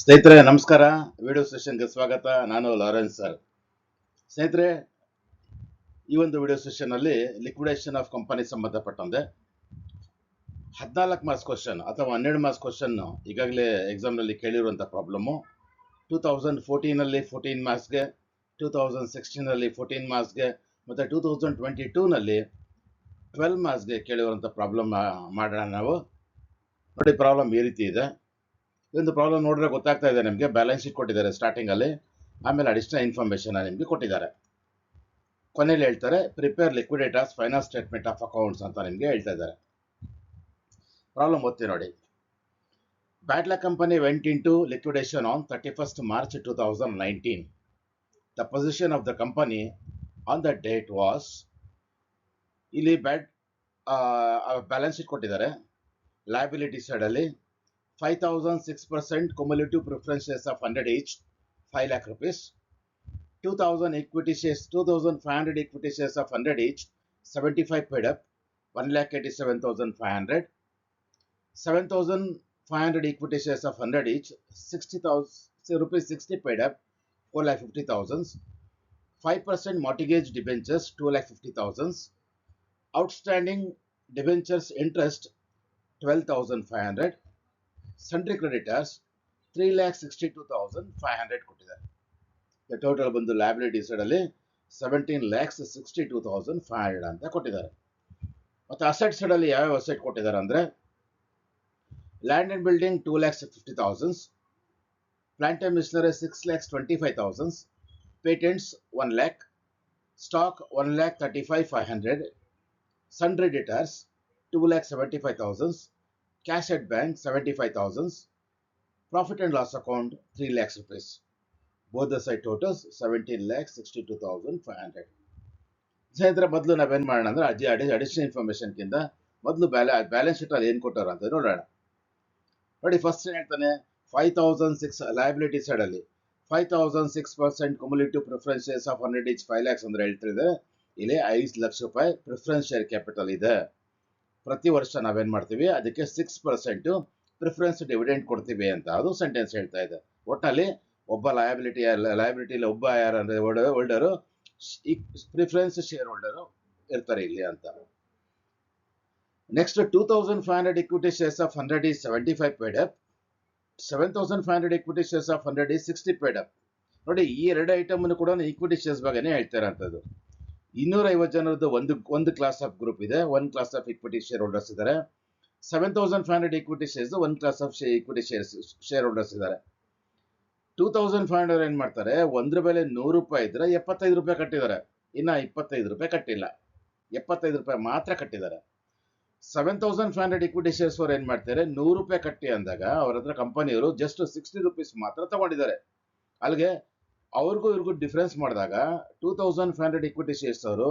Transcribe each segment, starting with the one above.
ಸ್ನೇಹಿತರೆ ನಮಸ್ಕಾರ. ವಿಡಿಯೋ ಸೆಷನ್ಗೆ ಸ್ವಾಗತ. ನಾನು ಲಾರೆನ್ಸ್ ಸರ್. ಸ್ನೇಹಿತರೆ, ಈ ಒಂದು ವಿಡಿಯೋ ಸೆಷನ್ ಅಲ್ಲಿ ಲಿಕ್ವಿಡೇಷನ್ ಆಫ್ ಕಂಪನಿ ಸಂಬಂಧಪಟ್ಟಂತೆ 14 ಮಾರ್ಕ್ಸ್ ಕ್ವಶನ್ ಅಥವಾ 12 ಮಾರ್ಕ್ಸ್ ಕ್ವಶನ್ ಈಗಾಗಲೇ ಎಕ್ಸಾಮ್ ನಲ್ಲಿ ಕೇಳಿರುವಂತಹ ಪ್ರಾಬ್ಲಮ್. 2014 ಅಲ್ಲಿ 14 ಮಾರ್ಕ್ಸ್ಗೆ, 2016 ಅಲ್ಲಿ 14 ಮಾರ್ಕ್ಸ್ಗೆ ಮತ್ತೆ 2022 ನಲ್ಲಿ 12 ಮಾರ್ಕ್ಸ್ಗೆ ಕೇಳಿರುವಂತಹ ಪ್ರಾಬ್ಲಮ್ ಮಾಡೋಣ ನಾವು. ನೋಡಿ, ಪ್ರಾಬ್ಲಮ್ ಈ ರೀತಿ ಇದೆ. ಇದೊಂದು ಪ್ರಾಬ್ಲಮ್ ನೋಡಿದ್ರೆ ಗೊತ್ತಾಗ್ತಾ ಇದೆ ನಿಮಗೆ. ಬ್ಯಾಲೆನ್ಸ್ ಶೀಟ್ ಕೊಟ್ಟಿದ್ದಾರೆ ಸ್ಟಾರ್ಟಿಂಗ್ ಅಲ್ಲಿ, ಆಮೇಲೆ ಅಡಿಷನಲ್ ಇನ್ಫಾರ್ಮೇಶನ್ ನಿಮಗೆ ಕೊಟ್ಟಿದ್ದಾರೆ. ಕೊನೆಯಲ್ಲಿ ಹೇಳ್ತಾರೆ prepare liquidators final statement of accounts ಅಂತ ನಿಮಗೆ ಹೇಳ್ತಾ ಇದ್ದಾರೆ. ಪ್ರಾಬ್ಲಮ್ ಓದ್ತಿ ನೋಡಿ. ಬ್ಯಾಟ್ಲಾ company went in to liquidation on 31st March 2019. The position of the company on the date was, ಇಲ್ಲಿ ಬ್ಯಾಲೆನ್ಸ್ ಶೀಟ್ ಕೊಟ್ಟಿದ್ದಾರೆ. ಲಯಬಿಲಿಟಿ ಸೈಡ್ ಅಲ್ಲಿ 5,006% cumulative preference shares of 100 each, 5 lakh rupees. 2,000 equity shares, 2,500 equity shares of 100 each, 75 paid up, 1,87,500. 7,500 equity shares of 100 each, 60,000 rupees 60 paid up, 4,50,000. 5% mortgage debentures, 2,50,000. Outstanding debentures interest, 12,500. Sundry creditors 3,62,500 ಕೊಟ್ಟಿದ್ದಾರೆ. Total ಬಂದು liability side ಅಲ್ಲಿ 17,62,500 ಅಂತ ಕೊಟ್ಟಿದ್ದಾರೆ. ಮತ್ತೆ asset side ಅಲ್ಲಿ ಯಾವ asset ಕೊಟ್ಟಿದ್ದಾರೆ ಅಂದ್ರೆ, land and building 2,50,000, plant and missionary 6,25,000, patents 1 lakh, stock 1,35,500, sundry debtors 2,75,000, cash at bank 75,000, profit and loss account 3 lakhs rupees. Both the side totals 17,62,500. ಸ್ನೇಹಿತರೆ, ಮೊದಲು ನಾವೇನ್ ಮಾಡೋಣ ಅಂದ್ರೆ ಅಡಿಷನಲ್ ಇನ್ಫಾರ್ಮೇಶನ್ ಕಿಂತ ಮೊದಲು ಬ್ಯಾಲೆನ್ಸ್ ಶೀಟ್ ಅಲ್ಲಿ ಏನ್ ಕೊಟ್ಟಾರ ಅಂತ ನೋಡೋಣ. ನೋಡಿ, ಫಸ್ಟ್ ಹೇಳ್ತಾನೆ 5,006 ಲಯಬಿಲಿಟಿ ಸೈಡ್ ಅಲ್ಲಿ 5,006% cumulative preference shares of 100 each 5 lakhs ಅಂದ್ರೆ ಹೇಳ್ತಿದೆ. ಇಲ್ಲಿ 5 ಲಕ್ಷ ರೂಪಾಯಿ ಪ್ರಿಫರೆನ್ಸ್ ಶೇರ್ ಕ್ಯಾಪಿಟಲ್ ಇದೆ. ಪ್ರತಿ ವರ್ಷ ನಾವೇನ್ ಮಾಡ್ತೀವಿ, ಅದಕ್ಕೆ 6% ಪ್ರಿಫರೆನ್ಸ್ ಡಿವಿಡೆಂಡ್ ಕೊಡ್ತೀವಿ ಅಂತ ಅದು ಸೆಂಟೆನ್ಸ್ ಹೇಳ್ತಾ ಇದೆ. ಒಟ್ಟಿನಲ್ಲಿ ಒಬ್ಬ ಲಯಬಿಲಿಟಿಲಿ ಒಬ್ಬ ಯಾರಂದ್ರೆ ಹೋಲ್ಡರು, ಪ್ರಿಫರೆನ್ಸ್ ಶೇರ್ ಹೋಲ್ಡರು ಇರ್ತಾರೆ ಇಲ್ಲಿ ಅಂತ. Next 2,500 equity shares of 100 is 75 paid up, 7,500 equity shares of 100 is 60 paid up. ನೋಡಿ, ಈ ಎರಡು ಐಟಮ್ ಕೂಡ ಈಕ್ವಿಟಿ ಶೇರ್ಸ್ ಬಗ್ಗೆನೇ ಹೇಳ್ತಾ ಇರೋಂಥದ್ದು. 250 ಜನರದ್ದು ಒಂದು ಕ್ಲಾಸ್ ಆಫ್ ಗ್ರೂಪ್ ಇದೆ, ಒಂದು class of equity share holders ಇದ್ದಾರೆ. 7,500 equity shares ಒಂದು class of equity share holders ಇದ್ದಾರೆ. 2,500 ಏನ್ ಮಾಡ್ತಾರೆ, ಒಂದ್ರ ಬೆಲೆ 100 ರೂಪಾಯಿ ಇದ್ರೆ 75 ರೂಪಾಯಿ ಕಟ್ಟಿದ್ದಾರೆ, ಇನ್ನ 25 ರೂಪಾಯಿ ಕಟ್ಟಿಲ್ಲ, 75 ರೂಪಾಯಿ ಮಾತ್ರ ಕಟ್ಟಿದ್ದಾರೆ. 7,500 equity shares ಅವ್ರು ಏನ್ ಮಾಡ್ತಾರೆ, 100 ರೂಪಾಯಿ ಕಟ್ಟಿ ಅಂದಾಗ ಅವ್ರ ಹತ್ರ ಕಂಪನಿಯವರು ಜಸ್ಟ್ 60 rupees ಮಾತ್ರ ತಗೊಂಡಿದ್ದಾರೆ. ಅಲ್ಲಿಗೆ ಅವ್ರಿಗೂ ಇವ್ರಿಗೂ ಡಿಫರೆನ್ಸ್ ಮಾಡಿದಾಗ 2,500 equity shares ಅವರು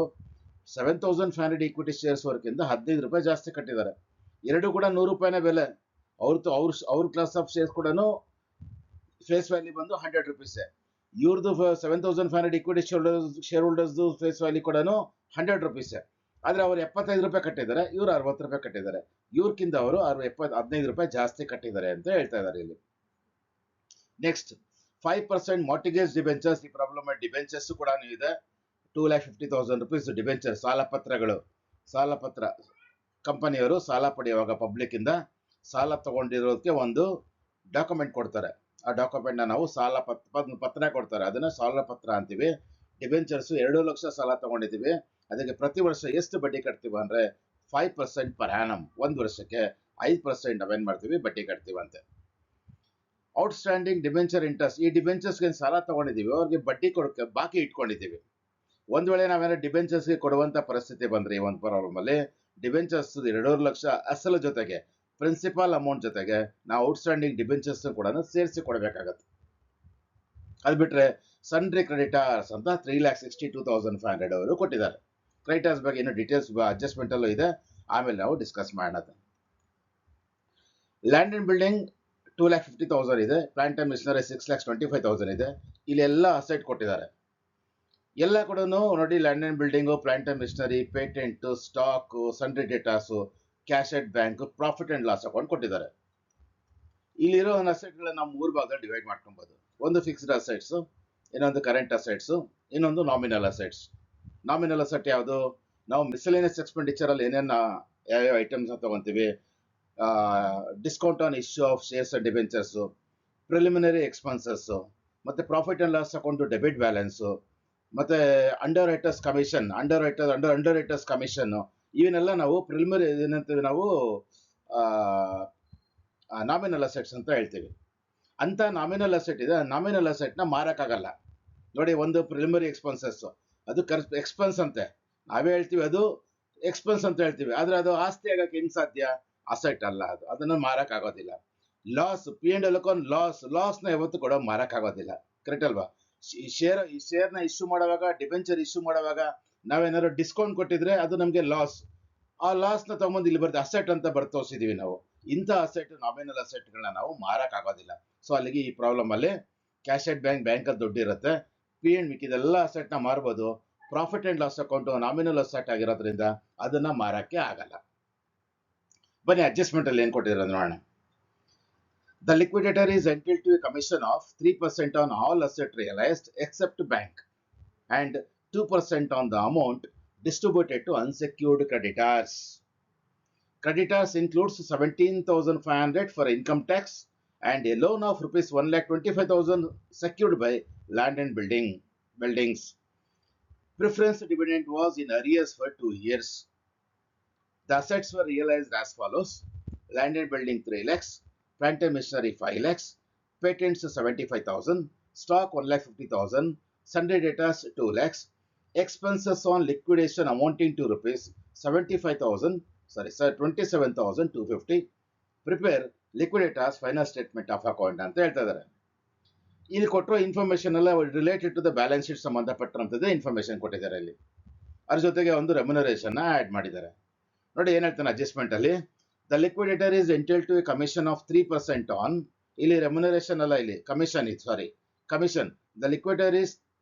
7,500 equity shares ಅವ್ರಕ್ಕಿಂತ 15 ರೂಪಾಯಿ ಜಾಸ್ತಿ ಕಟ್ಟಿದ್ದಾರೆ. ಎರಡು ಕೂಡ 100 ರೂಪಾಯಿನ ಬೆಲೆ. ಅವ್ರ ಕ್ಲಾಸ್ ಆಫ್ ಶೇರ್ಸ್ ಕೂಡ ಫೇಸ್ ವ್ಯಾಲ್ಯೂ ಬಂದು 100 rupees. ಇವ್ರದ್ದು 7,500 equity shareholders face value ಕೂಡ 100 rupees. ಆದ್ರೆ ಅವ್ರು 75 ರೂಪಾಯಿ ಕಟ್ಟಿದ್ದಾರೆ, ಇವ್ರು 60 ರೂಪಾಯಿ ಕಟ್ಟಿದ್ದಾರೆ. ಇವ್ರಕ್ಕಿಂತ ಅವರು 15 ರೂಪಾಯಿ ಜಾಸ್ತಿ ಕಟ್ಟಿದ್ದಾರೆ ಅಂತ ಹೇಳ್ತಾ ಇದ್ದಾರೆ ಇಲ್ಲಿ. Next 5% mortgage debentures. ಈ ಪ್ರಾಬ್ಲಮ್ ಡಿಬೆಂಚರ್ಸ್ ಕೂಡ ಇದೆ. 2,50,000 rupees ಡಿಬೆಂಚರ್, ಸಾಲ ಪತ್ರ ಕಂಪನಿಯವರು ಸಾಲ ಪಡೆಯುವಾಗ ಪಬ್ಲಿಕ್ ಇಂದ ಸಾಲ ತಗೊಂಡಿರೋದಕ್ಕೆ ಒಂದು ಡಾಕ್ಯುಮೆಂಟ್ ಕೊಡ್ತಾರೆ. ಆ ಡಾಕ್ಯುಮೆಂಟ್ ನಾವು ಸಾಲ ಪತ್ರ ಕೊಡ್ತಾರೆ, ಅದನ್ನ ಸಾಲ ಪತ್ರ ಅಂತೀವಿ. ಡಿಬೆಂಚರ್ಸ್ 2 ಲಕ್ಷ ಸಾಲ ತಗೊಂಡಿದ್ದೀವಿ, ಅದಕ್ಕೆ ಪ್ರತಿ ವರ್ಷ ಎಷ್ಟು ಬಡ್ಡಿ ಕಟ್ತೀವಿ ಅಂದ್ರೆ 5% ಪರ್ ಆನಮ್. ಒಂದು ವರ್ಷಕ್ಕೆ 5% ನಾವೇನ್ ಮಾಡ್ತೀವಿ, ಬಡ್ಡಿ ಕಟ್ತೀವಂತೆ. Outstanding debenture interest. ಈ ಡಿಬೆಂಚರ್ಸ್ಗೆ ಸಾಲ ತಗೊಂಡಿದ್ದೀವಿ, ಅವ್ರಿಗೆ ಬಡ್ಡಿ ಕೊಡಕ್ಕೆ ಬಾಕಿ ಇಟ್ಕೊಂಡಿದ್ದೀವಿ. ಒಂದ್ ವೇಳೆ ನಾವೇನೋ ಡಿಬೆಂಚರ್ಸ್ಗೆ ಕೊಡುವಂತ ಪರಿಸ್ಥಿತಿ ಬಂದ್ರೆ ಈ ಒಂದು ಪ್ರಾಬ್ಲಮ್ ಅಲ್ಲಿ, ಡಿಬೆಂಚರ್ಸ್ 2 ಲಕ್ಷ ಅಸಲ ಜೊತೆಗೆ ಪ್ರಿನ್ಸಿಪಾಲ್ ಅಮೌಂಟ್ ಜೊತೆಗೆ ನಾವು ಔಟ್ಸ್ಟ್ಯಾಂಡಿಂಗ್ ಡಿಬೆಂಚರ್ಸ್ ಕೂಡ ಸೇರಿಸಿ ಕೊಡಬೇಕಾಗತ್ತೆ. ಅದು ಬಿಟ್ರೆ ಸನ್ಡ್ರಿ ಕ್ರೆಡಿಟರ್ಸ್ ಅಂತ 3,62,500 ಅವರು ಕೊಟ್ಟಿದ್ದಾರೆ. ಕ್ರೆಡಿಟರ್ಸ್ ಬಗ್ಗೆ ಇನ್ನು ಡೀಟೇಲ್ಸ್ ಅಡ್ಜಸ್ಟ್ಮೆಂಟ್ ಅಲ್ಲೂ ಇದೆ, ಆಮೇಲೆ ನಾವು ಡಿಸ್ಕಸ್ ಮಾಡೋಣ. ಲ್ಯಾಂಡ್ ಅಂಡ್ ಬಿಲ್ಡಿಂಗ್ 2,50,000 ಇದೆ, ಪ್ಲಾಂಟ್ ಅಂಡ್ ಮಿಷನರಿ 6,25,000 ಇದೆ. ಇಲ್ಲೆಲ್ಲ ಅಸೆಟ್ ಕೊಟ್ಟಿದ್ದಾರೆ. ಎಲ್ಲ ಕೂಡ ನೋಡಿ, land and building, plant and machinery, patent, stock, sundry debtors, cash at bank, profit and loss account ಕೊಟ್ಟಿದ್ದಾರೆ. ಇಲ್ಲಿರೋ ಅಸೆಟ್ಗಳನ್ನ ನಾವು 3 ಭಾಗದಲ್ಲಿ ಡಿವೈಡ್ ಮಾಡ್ಕೊಬೋದು. ಒಂದು ಫಿಕ್ಸ್ಡ್ ಅಸೆಟ್ಸ್, ಇನ್ನೊಂದು ಕರೆಂಟ್ ಅಸೆಟ್ಸ್, ಇನ್ನೊಂದು ನಾಮಿನಲ್ ಅಸೆಟ್ಸ್. ನಾಮಿನಲ್ ಅಸೆಟ್ ಯಾವುದು? ನಾವು ಮಿಸಲೇನಿಯಸ್ ಎಕ್ಸ್ಪೆಂಡಿಚರ್ ಅಲ್ಲಿ ಏನೇನು ಯಾವ್ಯಾವ ಐಟಮ್ಸ್ ತಗೊಂತೀವಿ, discount on issue of shares and debentures, preliminary expenses, ಮತ್ತೆ profit and loss account debit balance, ಮತ್ತೆ underwriters commission, under writers commission, ಇವನ್ನೆಲ್ಲ ನಾವು ಪ್ರಿಲಿಮಿನರಿ ಏನಂತೀವಿ ನಾವು ನಾಮಿನಲ್ ಅಸೆಟ್ಸ್ ಅಂತ ಹೇಳ್ತೀವಿ. ಅಂತ ನಾಮಿನಲ್ ಅಸೆಟ್ ಇದೆ, ನಾಮಿನಲ್ ಅಸೆಟ್ನ ಮಾರಕ್ಕಾಗಲ್ಲ. ನೋಡಿ, ಒಂದು ಪ್ರಿಲಿಮಿನರಿ ಎಕ್ಸ್ಪೆನ್ಸಸ್, ಅದು ಎಕ್ಸ್ಪೆನ್ಸ್ ಅಂತೆ, ನಾವೇ ಹೇಳ್ತೀವಿ ಅದು ಎಕ್ಸ್ಪೆನ್ಸ್ ಅಂತ ಹೇಳ್ತೀವಿ, ಆದ್ರೆ ಅದು ಆಸ್ತಿ ಆಗಕ್ಕೆ ಹೆಂಗ್ ಸಾಧ್ಯ? ಅಸೆಟ್ ಅಲ್ಲ ಅದು, ಅದನ್ನು ಮಾರಕ್ಕಾಗೋದಿಲ್ಲ. ಲಾಸ್, P&L ಅಕೌಂಟ್ ಲಾಸ್ನ ಯಾವತ್ತು ಕೂಡ ಮಾರಕ್ಕಾಗೋದಿಲ್ಲ. ಕರೆಕ್ಟ್ ಅಲ್ವಾ? ಶೇರ್ನ ಇಶ್ಯೂ ಮಾಡುವಾಗ, ಡಿಬೆಂಚರ್ ಇಶ್ಯೂ ಮಾಡುವಾಗ ನಾವೇನಾದ್ರು ಡಿಸ್ಕೌಂಟ್ ಕೊಟ್ಟಿದ್ರೆ ಅದು ನಮಗೆ ಲಾಸ್. ಆ ಲಾಸ್ನ ತಗೊಂಡು ಇಲ್ಲಿ ಬರ್ತದೆ ಅಸೆಟ್ ಅಂತ ತೋರಿಸಿದೀವಿ ನಾವು. ಇಂಥ ಅಸೆಟ್, ನಾಮಿನಲ್ ಅಸೆಟ್ಗಳನ್ನ ನಾವು ಮಾರಕ್ಕಾಗೋದಿಲ್ಲ. ಸೊ ಅಲ್ಲಿಗೆ ಈ ಪ್ರಾಬ್ಲಮ್ ಅಲ್ಲಿ ಕ್ಯಾಶ್ ಅಟ್ ಬ್ಯಾಂಕಲ್ಲಿ ದುಡ್ಡು ಇರುತ್ತೆ, ಮಿಕ್ಕಿದೆಲ್ಲ ಅಸೆಟ್ನ ಮಾರ್ಬೋದು. Profit and loss account nominal asset ಆಗಿರೋದ್ರಿಂದ ಅದನ್ನ ಮಾರಕ್ಕೆ ಆಗಲ್ಲ. ಬನ್ನಿ ಅಡ್ಜಸ್ಟ್ಮೆಂಟ್ ಅಲ್ಲಿ ಏನ್ ಕೊಟ್ಟಿದ್ರು ನೋಡೋಣ. The liquidator is entitled to a commission of 3% on all assets realized except bank and 2% on the amount distributed to unsecured creditors. Creditors includes 17,500 for income tax and a loan of rupees 1,25,000 secured by land and buildings. Preference dividend was in arrears for 2 years. The assets were realized as follows: land and building 3 lakhs, plant and machinery 5 lakhs, patents 75,000, stock 1,50,000, sundry debtors 2 lakhs, expenses on liquidation amounting to rupees 27,250. Prepare liquidators final statement of account ಅಂತ ಹೇಳ್ತಾ ಇದ್ದಾರೆ. ಇಲ್ಲಿ ಕೊಟ್ಟಿರೋ information ಎಲ್ಲ related to the balance sheet ಸಂಬಂಧಪಟ್ಟಂತದ್ದೇ information ಕೊಟ್ಟಿದ್ದಾರೆ ಇಲ್ಲಿ. ಅದ್ರ ಜೊತೆಗೆ ಒಂದು ರೆಮ್ಯುನರೇಷನ್ ಆಡ್ ಮಾಡಿದ್ದಾರೆ. ನೋಡಿ ಏನ್ ಹೇಳ್ತಾನೆ ಅಡ್ಜಸ್ಟ್ಮೆಂಟ್ ಅಲ್ಲಿ. The liquidator is entitled to a commission of 3% on, ಇಲ್ಲಿ ರೆಮ್ಯುನರೇಷನ್ ಅಲ್ಲ, ಇಲ್ಲಿ ಕಮಿಷನ್ ಇದೆ, sorry commission. The liquidator is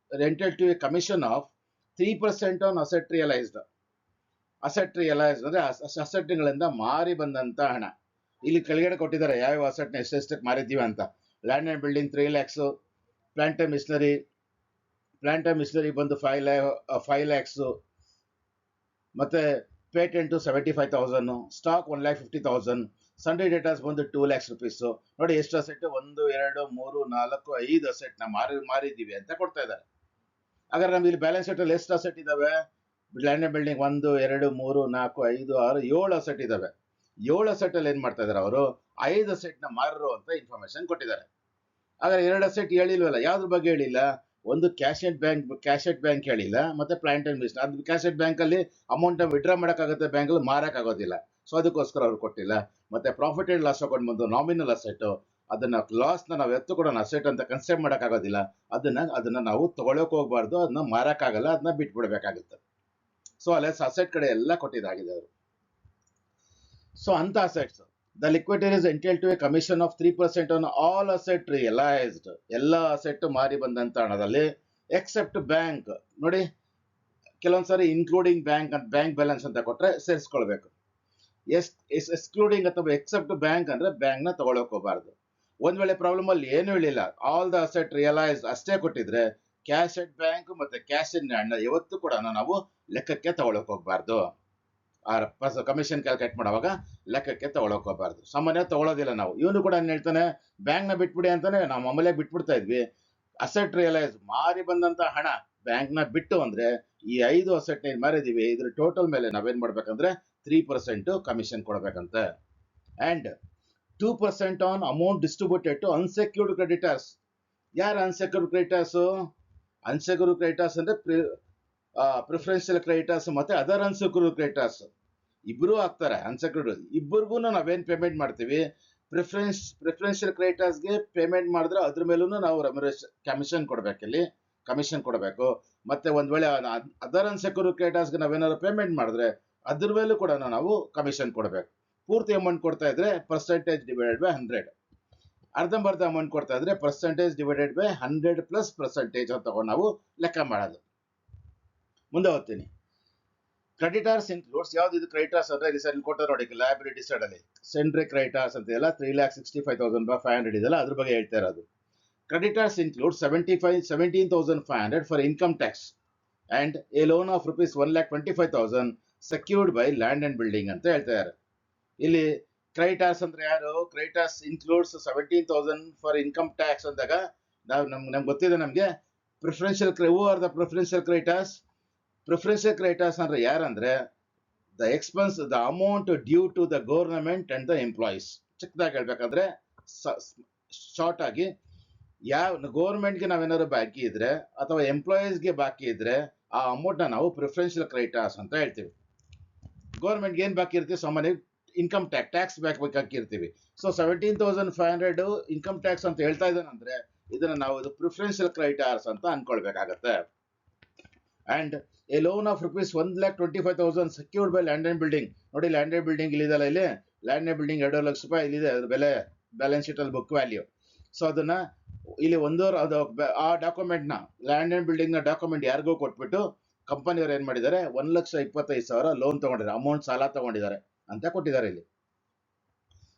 entitled to a commission of 3% on asset realised. Asset realised ಅಂದ್ರೆ ಅಸೆಟ್ಗಳಿಂದ ಮಾರಿ ಬಂದಂತ ಹಣ. ಇಲ್ಲಿ ಕೆಳಗಡೆ ಕೊಟ್ಟಿದ್ದಾರೆ ಯಾವ ಅಸೆಟ್ನ ಎಷ್ಟೆಷ್ಟಕ್ಕೆ ಮಾರಿದ್ದೀವಿ ಅಂತ. Land and building 3 lakhs, plant and missionary ಬಂದು 5 lakhs, ಮತ್ತೆ ಪೇಟೆಂಟು 75,000, ಸ್ಟಾಕ್ 1,50,000, ಸಂಡೇ ಡೇಟಾಸ್ ಬಂದು 2 lakhs rupees. ನೋಡಿ ಎಷ್ಟು ಅಸೆಟ್, 1 2 3 4 5 ಅಸೆಟ್ನ ಮಾರಿದ್ದೀವಿ ಅಂತ ಕೊಡ್ತಾ ಇದ್ದಾರೆ. ಹಾಗಾದ್ರೆ ನಮ್ಗೆ ಇಲ್ಲಿ ಬ್ಯಾಲೆನ್ಸ್ ಶೀಟ್ ಅಲ್ಲಿ ಎಷ್ಟು ಅಸೆಟ್ ಇದಾವೆ? ಲ್ಯಾಂಡ್ ಅಂಡ್ ಬಿಲ್ಡಿಂಗ್ 1 2 3 4 5 6 7 ಅಸೆಟ್ ಇದಾವೆ. 7 ಅಸೆಟ್ ಅಲ್ಲಿ ಏನ್ ಮಾಡ್ತಾ ಇದಾರೆ ಅವರು? 5 ಅಸೆಟ್ನ ಮಾರರು ಅಂತ ಇನ್ಫಾರ್ಮೇಶನ್ ಕೊಟ್ಟಿದ್ದಾರೆ. ಹಾಗಾದ್ರೆ 2 ಅಸೆಟ್ ಹೇಳಿಲ್ವಲ್ಲ, ಯಾವ್ದ್ರ ಬಗ್ಗೆ ಹೇಳಿಲ್ಲ? ಒಂದು ಕ್ಯಾಶ್ ಅಟ್ ಬ್ಯಾಂಕ್ ಹೇಳಿಲ್ಲ, ಮತ್ತೆ ಪ್ಲಾಂಟ್ ಅಂಡ್ ಮಿಷನ್. ಅದು ಕ್ಯಾಶ್ ಅಟ್ ಬ್ಯಾಂಕ್ ಅಲ್ಲಿ ಅಮೌಂಟ್ ವಿಡ್ರಾ ಮಾಡಕ್ಕಾಗುತ್ತೆ, ಬ್ಯಾಂಕ್ ಅಲ್ಲಿ ಮಾರಕ್ ಆಗೋದಿಲ್ಲ, ಸೊ ಅದಕ್ಕೋಸ್ಕರ ಅವ್ರು ಕೊಟ್ಟಿಲ್ಲ. ಮತ್ತೆ ಪ್ರಾಫಿಟ್ ಅಂಡ್ ಲಾಸ್ ಅಕೌಂಟ್ ಬಂದು ನಾಮಿನಲ್ ಅಸೆಟ್, ಅದನ್ನ ಲಾಸ್ನ ನಾವು ಎತ್ತು ಕೊಡೋಣ ಅಸೆಟ್ ಅಂತ ಕನ್ಸಿಡರ್ ಮಾಡಕ್ಕಾಗೋದಿಲ್ಲ, ಅದನ್ನ ನಾವು ತಗೊಳಕ್ ಹೋಗ್ಬಾರ್ದು, ಅದನ್ನ ಮಾರಕ್ಕಾಗಲ್ಲ, ಅದನ್ನ ಬಿಟ್ಬಿಡ್ಬೇಕಾಗುತ್ತೆ. ಸೊ ಅಲ್ಲೇ ಅಸೆಟ್ ಕಡೆ ಎಲ್ಲ ಕೊಟ್ಟಿದ್ದಾಗಿದೆ ಅವರು. ಸೊ ಅಂತ assets, the liquidator is entitled to a commission of 3% on all asset realised, ಎಲ್ಲ ಅಸೆಟ್ ಮಾರಿ ಬಂದಂತ ಹಣದಲ್ಲಿ ಎಕ್ಸೆಪ್ಟ್ ಬ್ಯಾಂಕ್. ನೋಡಿ ಕೆಲವೊಂದ್ಸರಿ ಇನ್ಕ್ಲೂಡಿಂಗ್ ಬ್ಯಾಂಕ್ ಬ್ಯಾಲೆನ್ಸ್ ಅಂತ ಕೊಟ್ರೆ ಸೇರಿಸ್ಕೊಳ್ಬೇಕು. ಎಕ್ಸ್ಕ್ಲೂಡಿಂಗ್ ಅಥವಾ ಎಕ್ಸೆಪ್ಟ್ ಬ್ಯಾಂಕ್ ಅಂದ್ರೆ ಬ್ಯಾಂಕ್ ನ ತಗೊಳಕ್ ಹೋಗಬಾರ್ದು. ಒಂದ್ ವೇಳೆ ಪ್ರಾಬ್ಲಮ್ ಅಲ್ಲಿ ಏನು ಹೇಳಿಲ್ಲ, ಆಲ್ ದ ಅಸೆಟ್ ರಿಯಲೈಸ್ ಅಷ್ಟೇ ಕೊಟ್ಟಿದ್ರೆ ಕ್ಯಾಶ್ ಅಟ್ ಬ್ಯಾಂಕ್ ಮತ್ತೆ ಕ್ಯಾಶ್ ಇನ್ ಹಣ ಯಾವತ್ತೂ ಕೂಡ ನಾವು ಲೆಕ್ಕಕ್ಕೆ ತಗೊಳಕ್ ಹೋಗ್ಬಾರ್ದು. ಕಮಿಷನ್ ಕ್ಯಾಲ್ಕುಲೇಟ್ ಮಾಡುವಾಗ ಲೆಕ್ಕಕ್ಕೆ ತಗೊಳಕ್ ಹೋಗ್ಬಾರ್ದು. ಸಾಮಾನ್ಯ ತಗೊಳ್ಳೋದಿಲ್ಲ ನಾವು. ಇವನು ಕೂಡ ಏನ್ ಹೇಳ್ತಾನೆ, ಬ್ಯಾಂಕ್ ನ ಬಿಟ್ಬಿಡಿ ಅಂತಾನೆ ನಾವು ಮಾಮೂಲಿಯಾಗಿ ಬಿಟ್ಬಿಡ್ತಾ ಇದ್ವಿ. ಅಸೆಟ್ ರಿಯಲೈಸ್ ಮಾರಿ ಬಂದಂತ ಹಣ ಬ್ಯಾಂಕ್ ನ ಬಿಟ್ಟು ಅಂದ್ರೆ ಈ 5 ಅಸೆಟ್ ನ ಮಾರಿದೀವಿ, ಇದ್ರ ಟೋಟಲ್ ಮೇಲೆ ನಾವೇನ್ ಮಾಡ್ಬೇಕಂದ್ರೆ 3% ಕಮಿಷನ್ ಕೊಡ್ಬೇಕಂತೆ. And 2% on amount distributed to unsecured creditors. ಯಾರು ಅನ್ಸೆಕ್ಯೂರ್ಡ್ ಕ್ರೆಡಿಟರ್ಸ್? ಅನ್ಸೆಕ್ಯೂರ್ಡ್ ಕ್ರೆಡಿಟರ್ಸ್ ಅಂದ್ರೆ ಪ್ರಿಫರೆನ್ಷಿಯಲ್ ಕ್ರೆಡಿಟರ್ಸ್ ಮತ್ತೆ ಅದರ್ ಅನ್ಸೆಕ್ಯೂರ್ಡ್ ಕ್ರೆಡಿಟರ್ಸ್ ಇಬ್ರು ಆಗ್ತಾರೆ. ಅನ್ಸೆಕ್ಯೂರ್ಡ್ ಇಬ್ಬರಿಗೂ ನಾವೇನ್ ಪೇಮೆಂಟ್ ಮಾಡ್ತೀವಿ, ಪ್ರಿಫರೆನ್ಷಿಯಲ್ ಕ್ರೆಡಿಟರ್ಸ್ಗೆ ಪೇಮೆಂಟ್ ಮಾಡಿದ್ರೆ ಅದ್ರ ಮೇಲೂ ನಾವು ಕಮಿಷನ್ ಕೊಡ್ಬೇಕು, ಇಲ್ಲಿ ಕಮಿಷನ್ ಕೊಡಬೇಕು. ಮತ್ತೆ ಒಂದ್ ವೇಳೆ ಅದರ್ ಅನ್ಸೆಕ್ಯೂರ್ಡ್ ಕ್ರೆಡಿಟರ್ಸ್ಗೆ ನಾವೇನಾದ್ರು ಪೇಮೆಂಟ್ ಮಾಡಿದ್ರೆ ಅದ್ರ ಮೇಲೂ ಕೂಡ ನಾವು ಕಮಿಷನ್ ಕೊಡಬೇಕು. ಪೂರ್ತಿ ಅಮೌಂಟ್ ಕೊಡ್ತಾ ಇದ್ರೆ ಪರ್ಸೆಂಟೇಜ್ ಡಿವೈಡೆಡ್ ಬೈ 100, ಅರ್ಧಂಬರ್ಧ ಅಮೌಂಟ್ ಕೊಡ್ತಾ ಇದ್ರೆ percentage divided by 100 plus percentage ಅಂತ ತಗೊಂಡು ನಾವು ಲೆಕ್ಕ ಮಾಡೋದು. ಮುಂದೆ ಹೋಗ್ತೀನಿ. ಕ್ರೆಡಿಟರ್ಸ್ ಇನ್ಕ್ಲೂಡ್ಸ್ ಯಾವ್ದು ಇದು ಕ್ರೆಡಿಟರ್ಸ್ ಅಂದ್ರೆ ಇಲ್ಲಿ ಸೈಡ್ ಕೊಟ್ಟ ನೋಡಿ ಲಯಬಿಲಿಟಿ ಸೈಡ್ ಅಲ್ಲಿ ಸೆಂಟ್ರಿ ಕ್ರೆಡಿಟರ್ಸ್ ಅಂತ ಎಲ್ಲ 3,65,500 ಇದೆಲ್ಲ ಅದ್ರ ಬಗ್ಗೆ ಹೇಳ್ತಾ ಇರೋದು. Creditors include 17,500 for income tax and a loan of rupees 1,25,000 secured by land and building ಅಂತ ಹೇಳ್ತಾರೆ. ಇಲ್ಲಿ ಕ್ರೆಡಿಟರ್ಸ್ ಅಂದ್ರೆ ಯಾರು? Creditors includes 17,000 for income tax ಅಂದಾಗ ನಮ್ಗೆ ಗೊತ್ತಿದೆ ನಮ್ಗೆ preferential who are the preferential creditors. Preferential creditors ಅಂದ್ರೆ ಯಾರಂದ್ರೆ the expense the amount due to the government and the employees. ಚಿಕ್ಕದಾಗಿ ಹೇಳ್ಬೇಕಂದ್ರೆ ಶಾರ್ಟ್ ಆಗಿ ಯಾವ ಗೌರ್ಮೆಂಟ್ಗೆ ನಾವೇನಾದ್ರು ಬಾಕಿ ಇದ್ರೆ ಅಥವಾ ಎಂಪ್ಲಾಯೀಸ್ಗೆ ಬಾಕಿ ಇದ್ರೆ ಆ ಅಮೌಂಟ್ನ ನಾವು ಪ್ರಿಫರೆನ್ಷಿಯಲ್ ಕ್ರೆಡಿಟರ್ಸ್ ಅಂತ ಹೇಳ್ತೀವಿ. ಗೌರ್ಮೆಂಟ್ಗೆ ಏನು ಬಾಕಿ ಇರ್ತೀವಿ? ಸಾಮಾನ್ಯ ಇನ್ಕಮ್ ಟ್ಯಾಕ್ಸ್ ಬೇಕಾಗಿರ್ತೀವಿ. ಸೊ 17,500 ಇನ್ಕಮ್ ಟ್ಯಾಕ್ಸ್ ಅಂತ ಹೇಳ್ತಾ ಇದ್ದಾನಂದ್ರೆ ಇದನ್ನ ನಾವು ಇದು ಪ್ರಿಫರೆನ್ಷಿಯಲ್ ಕ್ರೆಡಿಟರ್ಸ್ ಅಂತ ಅನ್ಕೊಳ್ಬೇಕಾಗತ್ತೆ. And a loan of rupees 1,25,000 secured by land and building. ನೋಡಿ ಲ್ಯಾಂಡ್ ಅಂಡ್ ಬಿಲ್ಡಿಂಗ್ ಇಲ್ಲಿದಲ್ಲ, ಇಲ್ಲಿ ಲ್ಯಾಂಡ್ ಅಂಡ್ ಬಿಲ್ಡಿಂಗ್ 2 ಲಕ್ಷ ರೂಪಾಯಿ ಇಲ್ಲಿದೆ, ಅದ್ರ ಬೆಲೆ ಬ್ಯಾಲೆನ್ಸ್ ಶೀಟ್ ಅಲ್ಲಿ ಬುಕ್ ವ್ಯಾಲ್ಯೂ. ಸೊ ಅದನ್ನ ಇಲ್ಲಿ ಆ ಡಾಕ್ಯುಮೆಂಟ್ ನ ಲ್ಯಾಂಡ್ ಅಂಡ್ ಬಿಲ್ಡಿಂಗ್ ನ ಡಾಕ್ಯುಮೆಂಟ್ ಯಾರಿಗೂ ಕೊಟ್ಬಿಟ್ಟು ಕಂಪನಿಯವರು ಏನ್ ಮಾಡಿದ್ದಾರೆ 1,25,000 ಲೋನ್ ತಗೊಂಡಿದ್ದಾರೆ, ಅಮೌಂಟ್ ಸಾಲ ತಗೊಂಡಿದ್ದಾರೆ ಅಂತ ಕೊಟ್ಟಿದ್ದಾರೆ ಇಲ್ಲಿ.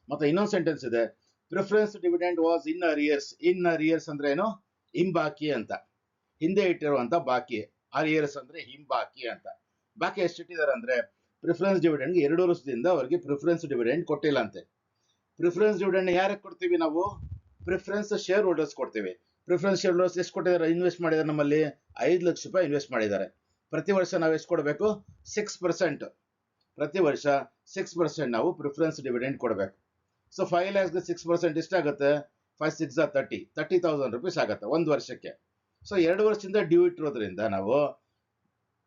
ಮತ್ತೆ ಇನ್ನೊಂದು ಸೆಂಟೆನ್ಸ್ ಇದೆ, preference dividend was in arrears. In arrears ಅಂದ್ರೆ ಏನು? ಹಿಂಬಾಕಿ ಅಂತ, ಹಿಂದೆ ಇಟ್ಟಿರುವಂತ ಬಾಕಿ. ಅರಿಯರ್ಸ್ ಅಂದ್ರೆ ಹಿಂಬಾಕಿ ಅಂತ. ಬಾಕಿ ಎಷ್ಟು ಇಟ್ಟಿದ್ದಾರೆ ಅಂದ್ರೆ ಪ್ರಿಫರೆನ್ಸ್ ಡಿವಿಡೆಂಡ್ 2 ವರ್ಷದಿಂದ ಅವರಿಗೆ ಪ್ರಿಫರೆನ್ಸ್ ಡಿವಿಡೆಂಡ್ ಕೊಟ್ಟಿಲ್ಲ ಅಂತೆ. ಪ್ರಿಫರೆನ್ಸ್ ಡಿವಿಡೆಂಡ್ ಯಾರಿಗೆ ಕೊಡ್ತೀವಿ ನಾವು? ಪ್ರಿಫರೆನ್ಸ್ ಶೇರ್ ಹೋಲ್ಡರ್ಸ್ ಕೊಡ್ತೀವಿ. ಪ್ರಿಫರೆನ್ಸ್ ಶೇರ್ ಹೋಲ್ಡರ್ಸ್ ಎಷ್ಟು ಕೊಟ್ಟಿದ್ದಾರೆ? ಇನ್ವೆಸ್ಟ್ ಮಾಡಿದ್ದಾರೆ ನಮ್ಮಲ್ಲಿ 5 ಲಕ್ಷ ರೂಪಾಯಿ ಇನ್ವೆಸ್ಟ್ ಮಾಡಿದ್ದಾರೆ. ಪ್ರತಿ ವರ್ಷ ನಾವು ಎಷ್ಟು ಕೊಡಬೇಕು? 6%. ಪ್ರತಿ ವರ್ಷ 6% ನಾವು ಪ್ರಿಫರೆನ್ಸ್ ಡಿವಿಡೆಂಡ್ ಕೊಡಬೇಕು. ಸೊ 5 lakhs 6% ಎಷ್ಟಾಗುತ್ತೆ? 5 6 30,000 rupees ಆಗುತ್ತೆ ಒಂದು ವರ್ಷಕ್ಕೆ. ಸೊ 2 ವರ್ಷದಿಂದ ಡ್ಯೂ ಇಟ್ಟಿರೋದ್ರಿಂದ ನಾವು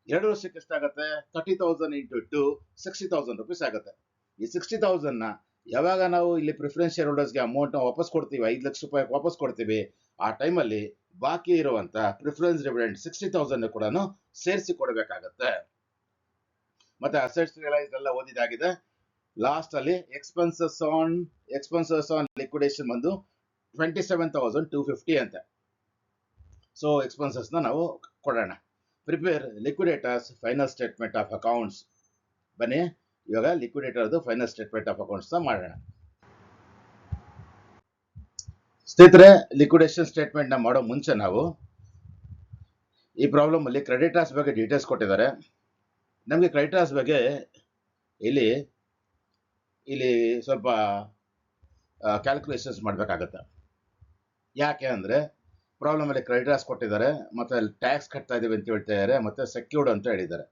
2 ವರ್ಷಕ್ಕೆ ಎಷ್ಟಾಗುತ್ತೆ? 30,000 into 2 60,000 rupees ಆಗುತ್ತೆ. ಈ 60,000 ನ ಯಾವಾಗ ನಾವು ಇಲ್ಲಿ ಪ್ರಿಫರೆನ್ಸ್ ಶೇರ್ ಹೋಲ್ಡರ್ಸ್ಗೆ ಅಮೌಂಟ್ ವಾಪಸ್ ಕೊಡ್ತೀವಿ, 5 ಲಕ್ಷ ರೂಪಾಯಿ ವಾಪಸ್ ಕೊಡ್ತೀವಿ, ಆ ಟೈಮಲ್ಲಿ ಬಾಕಿ ಇರುವಂತ ಪ್ರಿಫರೆನ್ಸ್ ಡಿವಿಡೆಂಡ್ 60,000 ಕೂಡ ಸೇರಿಸಿ ಕೊಡಬೇಕಾಗತ್ತೆ. ಮತ್ತೆ ಅಸೆಟ್ಸ್ ರಿಯಲೈಸ್ ಎಲ್ಲ ಓದಿದಾಗಿದೆ. ಲಾಸ್ಟ್ ಅಲ್ಲಿ ಎಕ್ಸ್ಪೆನ್ಸಸ್ ಆನ್ ಲಿಕ್ವಿಡೇಷನ್ ಬಂದು 27,250 ಅಂತ. ಸೊ ಎಕ್ಸ್ಪೆನ್ಸಸ್ ನ ನಾವು ಕೊಡೋಣ. Prepare liquidators final statement of accounts. ಬನ್ನಿ ಇವಾಗ liquidator final statement of accounts ಮಾಡೋಣ. ಸ್ನೇಹಿತರೆ, ಲಿಕ್ವಿಡೇಷನ್ ಸ್ಟೇಟ್ಮೆಂಟ್ ನ ಮಾಡೋ ಮುಂಚೆ ನಾವು ಈ ಪ್ರಾಬ್ಲಮ್ ಅಲ್ಲಿ ಕ್ರೆಡಿಟರ್ಸ್ ಬಗ್ಗೆ ಡೀಟೇಲ್ಸ್ ಕೊಟ್ಟಿದ್ದಾರೆ. ನಮಗೆ ಕ್ರೆಡಿಟರ್ಸ್ ಬಗ್ಗೆ ಇಲ್ಲಿ ಸ್ವಲ್ಪ ಕ್ಯಾಲ್ಕುಲೇಷನ್ಸ್ ಮಾಡಬೇಕಾಗತ್ತೆ. ಯಾಕೆ ಅಂದ್ರೆ ಪ್ರಾಬ್ಲಮ್ ಅಲ್ಲಿ ಕ್ರೆಡಿಟರ್ಸ್ ಕೊಟ್ಟಿದ್ದಾರೆ, ಮತ್ತೆ ಟ್ಯಾಕ್ಸ್ ಕಟ್ತಾ ಇದೀವಿ ಅಂತ ಹೇಳ್ತಾ ಇದ್ದಾರೆ, ಮತ್ತೆ ಸೆಕ್ಯೂರ್ಡ್ ಅಂತ ಹೇಳಿದ್ದಾರೆ.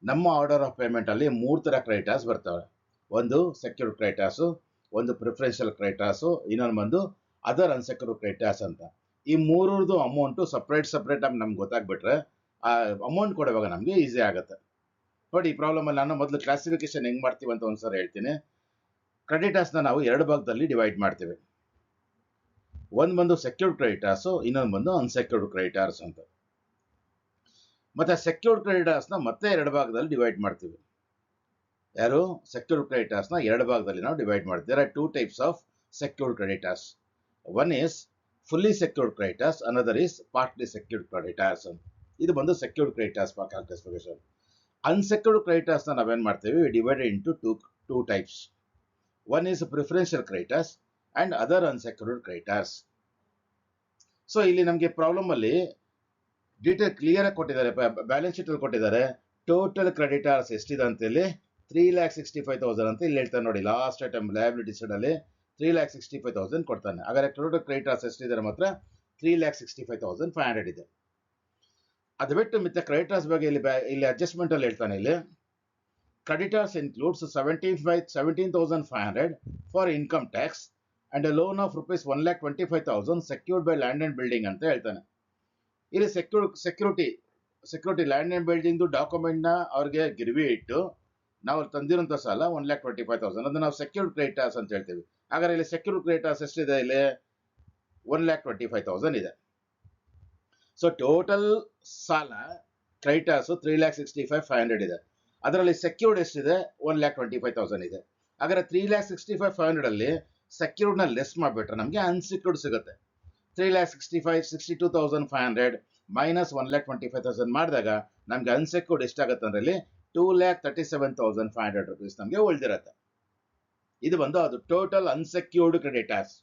ನಮ್ಮ ಆರ್ಡರ್ ಆಫ್ ಪೇಮೆಂಟ್ ಅಲ್ಲಿ 3 ತರ ಕ್ರೆಡಿಟರ್ಸ್ ಬರ್ತವೆ. ಒಂದು ಸೆಕ್ಯೂರ್ಡ್ ಕ್ರೆಡಿಟರ್ಸ್, ಒಂದು ಪ್ರಿಫರೆನ್ಷಿಯಲ್ ಕ್ರೆಡಿಟರ್ಸ್, ಇನ್ನೊಂದು ಬಂದು ಅದರ್ ಅನ್ಸೆಕ್ಯೂರ್ಡ್ ಕ್ರೆಡಿಟರ್ಸ್ ಅಂತ. ಈ ಮೂರರದು ಅಮೌಂಟ್ ಸಪ್ರೇಟ್ ಆಗಿ ನಮ್ಗೆ ಗೊತ್ತಾಗ್ಬಿಟ್ರೆ ಆ ಅಮೌಂಟ್ ಕೊಡುವಾಗ ನಮ್ಗೆ ಈಸಿ ಆಗುತ್ತೆ. ನೋಡಿ, ಈ ಪ್ರಾಬ್ಲಮ್ ಅಲ್ಲಿ ನಾನು ಮೊದಲು ಕ್ಲಾಸಿಫಿಕೇಶನ್ ಹೆಂಗ್ ಮಾಡ್ತೀವಿ ಅಂತ ಒಂದ್ಸರಿ ಹೇಳ್ತೀನಿ. ಕ್ರೆಡಿಟರ್ಸ್ ನ ನಾವು 2 ಭಾಗದಲ್ಲಿ ಡಿವೈಡ್ ಮಾಡ್ತೀವಿ. ಒಂದು ಬಂದು ಸೆಕ್ಯೂರ್ಡ್ ಕ್ರೆಡಿಟರ್ಸ್, ಇನ್ನೊಂದು ಬಂದು ಅನ್ಸೆಕ್ಯೂರ್ಡ್ ಕ್ರೆಡಿಟರ್ಸ್ ಅಂತ. ಮತ್ತೆ ಸೆಕ್ಯೂರ್ಡ್ ಕ್ರೆಡಿಟರ್ಸ್ ನ ಮತ್ತೆ 2 ಭಾಗದಲ್ಲಿ ಡಿವೈಡ್ ಮಾಡ್ತೀವಿ. ಯಾರು? ಸೆಕ್ಯೂರ್ಡ್ ಕ್ರೆಡಿಟರ್ಸ್ ನ 2 ಭಾಗದಲ್ಲಿ ನಾವು ಡಿವೈಡ್ ಮಾಡ್ತೀವಿ. There are 2 types of secured creditors. One is fully secured creditors, another is partly secured creditors. ಇದು ಬಂದು secured creditors classification. Unsecured creditors ನ ನಾವೇನ್ ಮಾಡ್ತೀವಿ? Divided into two types. One is preferential creditors and other unsecured creditors. So ಇಲ್ಲಿ ನಮಗೆ problem ಅಲ್ಲಿ detail clear ಆಗಿ ಕೊಟ್ಟಿದ್ದಾರೆ, ಬ್ಯಾಲೆನ್ಸ್ ಶೀಟ್ ಅಲ್ಲಿ ಕೊಟ್ಟಿದ್ದಾರೆ. ಟೋಟಲ್ ಕ್ರೆಡಿಟರ್ಸ್ ಎಷ್ಟಿದೆ ಅಂತ ಇಲ್ಲಿ 3,65,000 ಅಂತ ಇಲ್ಲಿ ಹೇಳ್ತಾರೆ. ನೋಡಿ, ಲಾಸ್ಟ್ ಐಟಮ್ ಲಯಬಿಲಿಟಿ ಸೈಡ್ ಅಲ್ಲಿ 3,65,000 ಕೊಡ್ತಾನೆ. ಹಾಗಾದ್ರೆ ಟೋಟಲ್ ಕ್ರೆಡಿಟರ್ಸ್ ಎಷ್ಟಿದೆ? ಮಾತ್ರ 3,65,500 ಇದೆ. ಅದು ಬಿಟ್ಟು ಮತ್ತೆ ಕ್ರೆಡಿಟರ್ಸ್ ಬಗ್ಗೆ ಇಲ್ಲಿ ಅಡ್ಜಸ್ಟ್ಮೆಂಟ್ ಅಲ್ಲಿ ಹೇಳ್ತಾನೆ. ಇಲ್ಲಿ creditors includes 17,500 for income tax and a loan of rupees 1,25,000 secured by land and building ಅಂತ ಹೇಳ್ತಾನೆ. ಇಲ್ಲಿ security land and building document ನ ಅವ್ರಿಗೆ ಗಿರ್ವಿ ಇಟ್ಟು ನಾವು ತಂದಿರುವಂತ ಸಾಲ 1,25,000 ಅದನ್ನ ನಾವು ಸೆಕ್ಯೂರ್ಡ್ ಕ್ರೆಡಿಟರ್ಸ್ ಅಂತ ಹೇಳ್ತೀವಿ. ಹಾಗಾದ್ರೆ ಇಲ್ಲಿ ಸೆಕ್ಯೂರ್ಡ್ ಕ್ರೆಡಿಟರ್ಸ್ ಎಷ್ಟಿದೆ? ಇಲ್ಲಿ 1,25,000 ಇದೆ. ಸೊ ಟೋಟಲ್ ಸಾಲ ಕ್ರೆಡಿಟರ್ಸ್ 3,65,500 ಇದೆ. ಅದರಲ್ಲಿ ಸೆಕ್ಯೂರ್ಡ್ ಎಷ್ಟಿದೆ? 1,25,000 ಇದೆ. ಹಾಗಾದ್ರೆ 3,65,500 ಅಲ್ಲಿ ಸೆಕ್ಯೂರ್ಡ್ ನ ಲೆಸ್ ಮಾಡ್ಬಿಟ್ರೆ ನಮ್ಗೆ ಅನ್ಸೆಕ್ಯೂರ್ಡ್ ಸಿಗುತ್ತೆ. 3,62,500 ಮೈನಸ್ 1,25,000 ಮಾಡಿದಾಗ ನಮ್ಗೆ ಅನ್ಸೆಕ್ಯೂರ್ಡ್ ಎಷ್ಟಾಗುತ್ತೆ ಅಂದ್ರೆ ಇಲ್ಲಿ 2,37,500 rupees ನಮಗೆ ಉಳಿದಿರತ್ತೆ. ಇದು ಬಂದು ಅದು total unsecured creditors.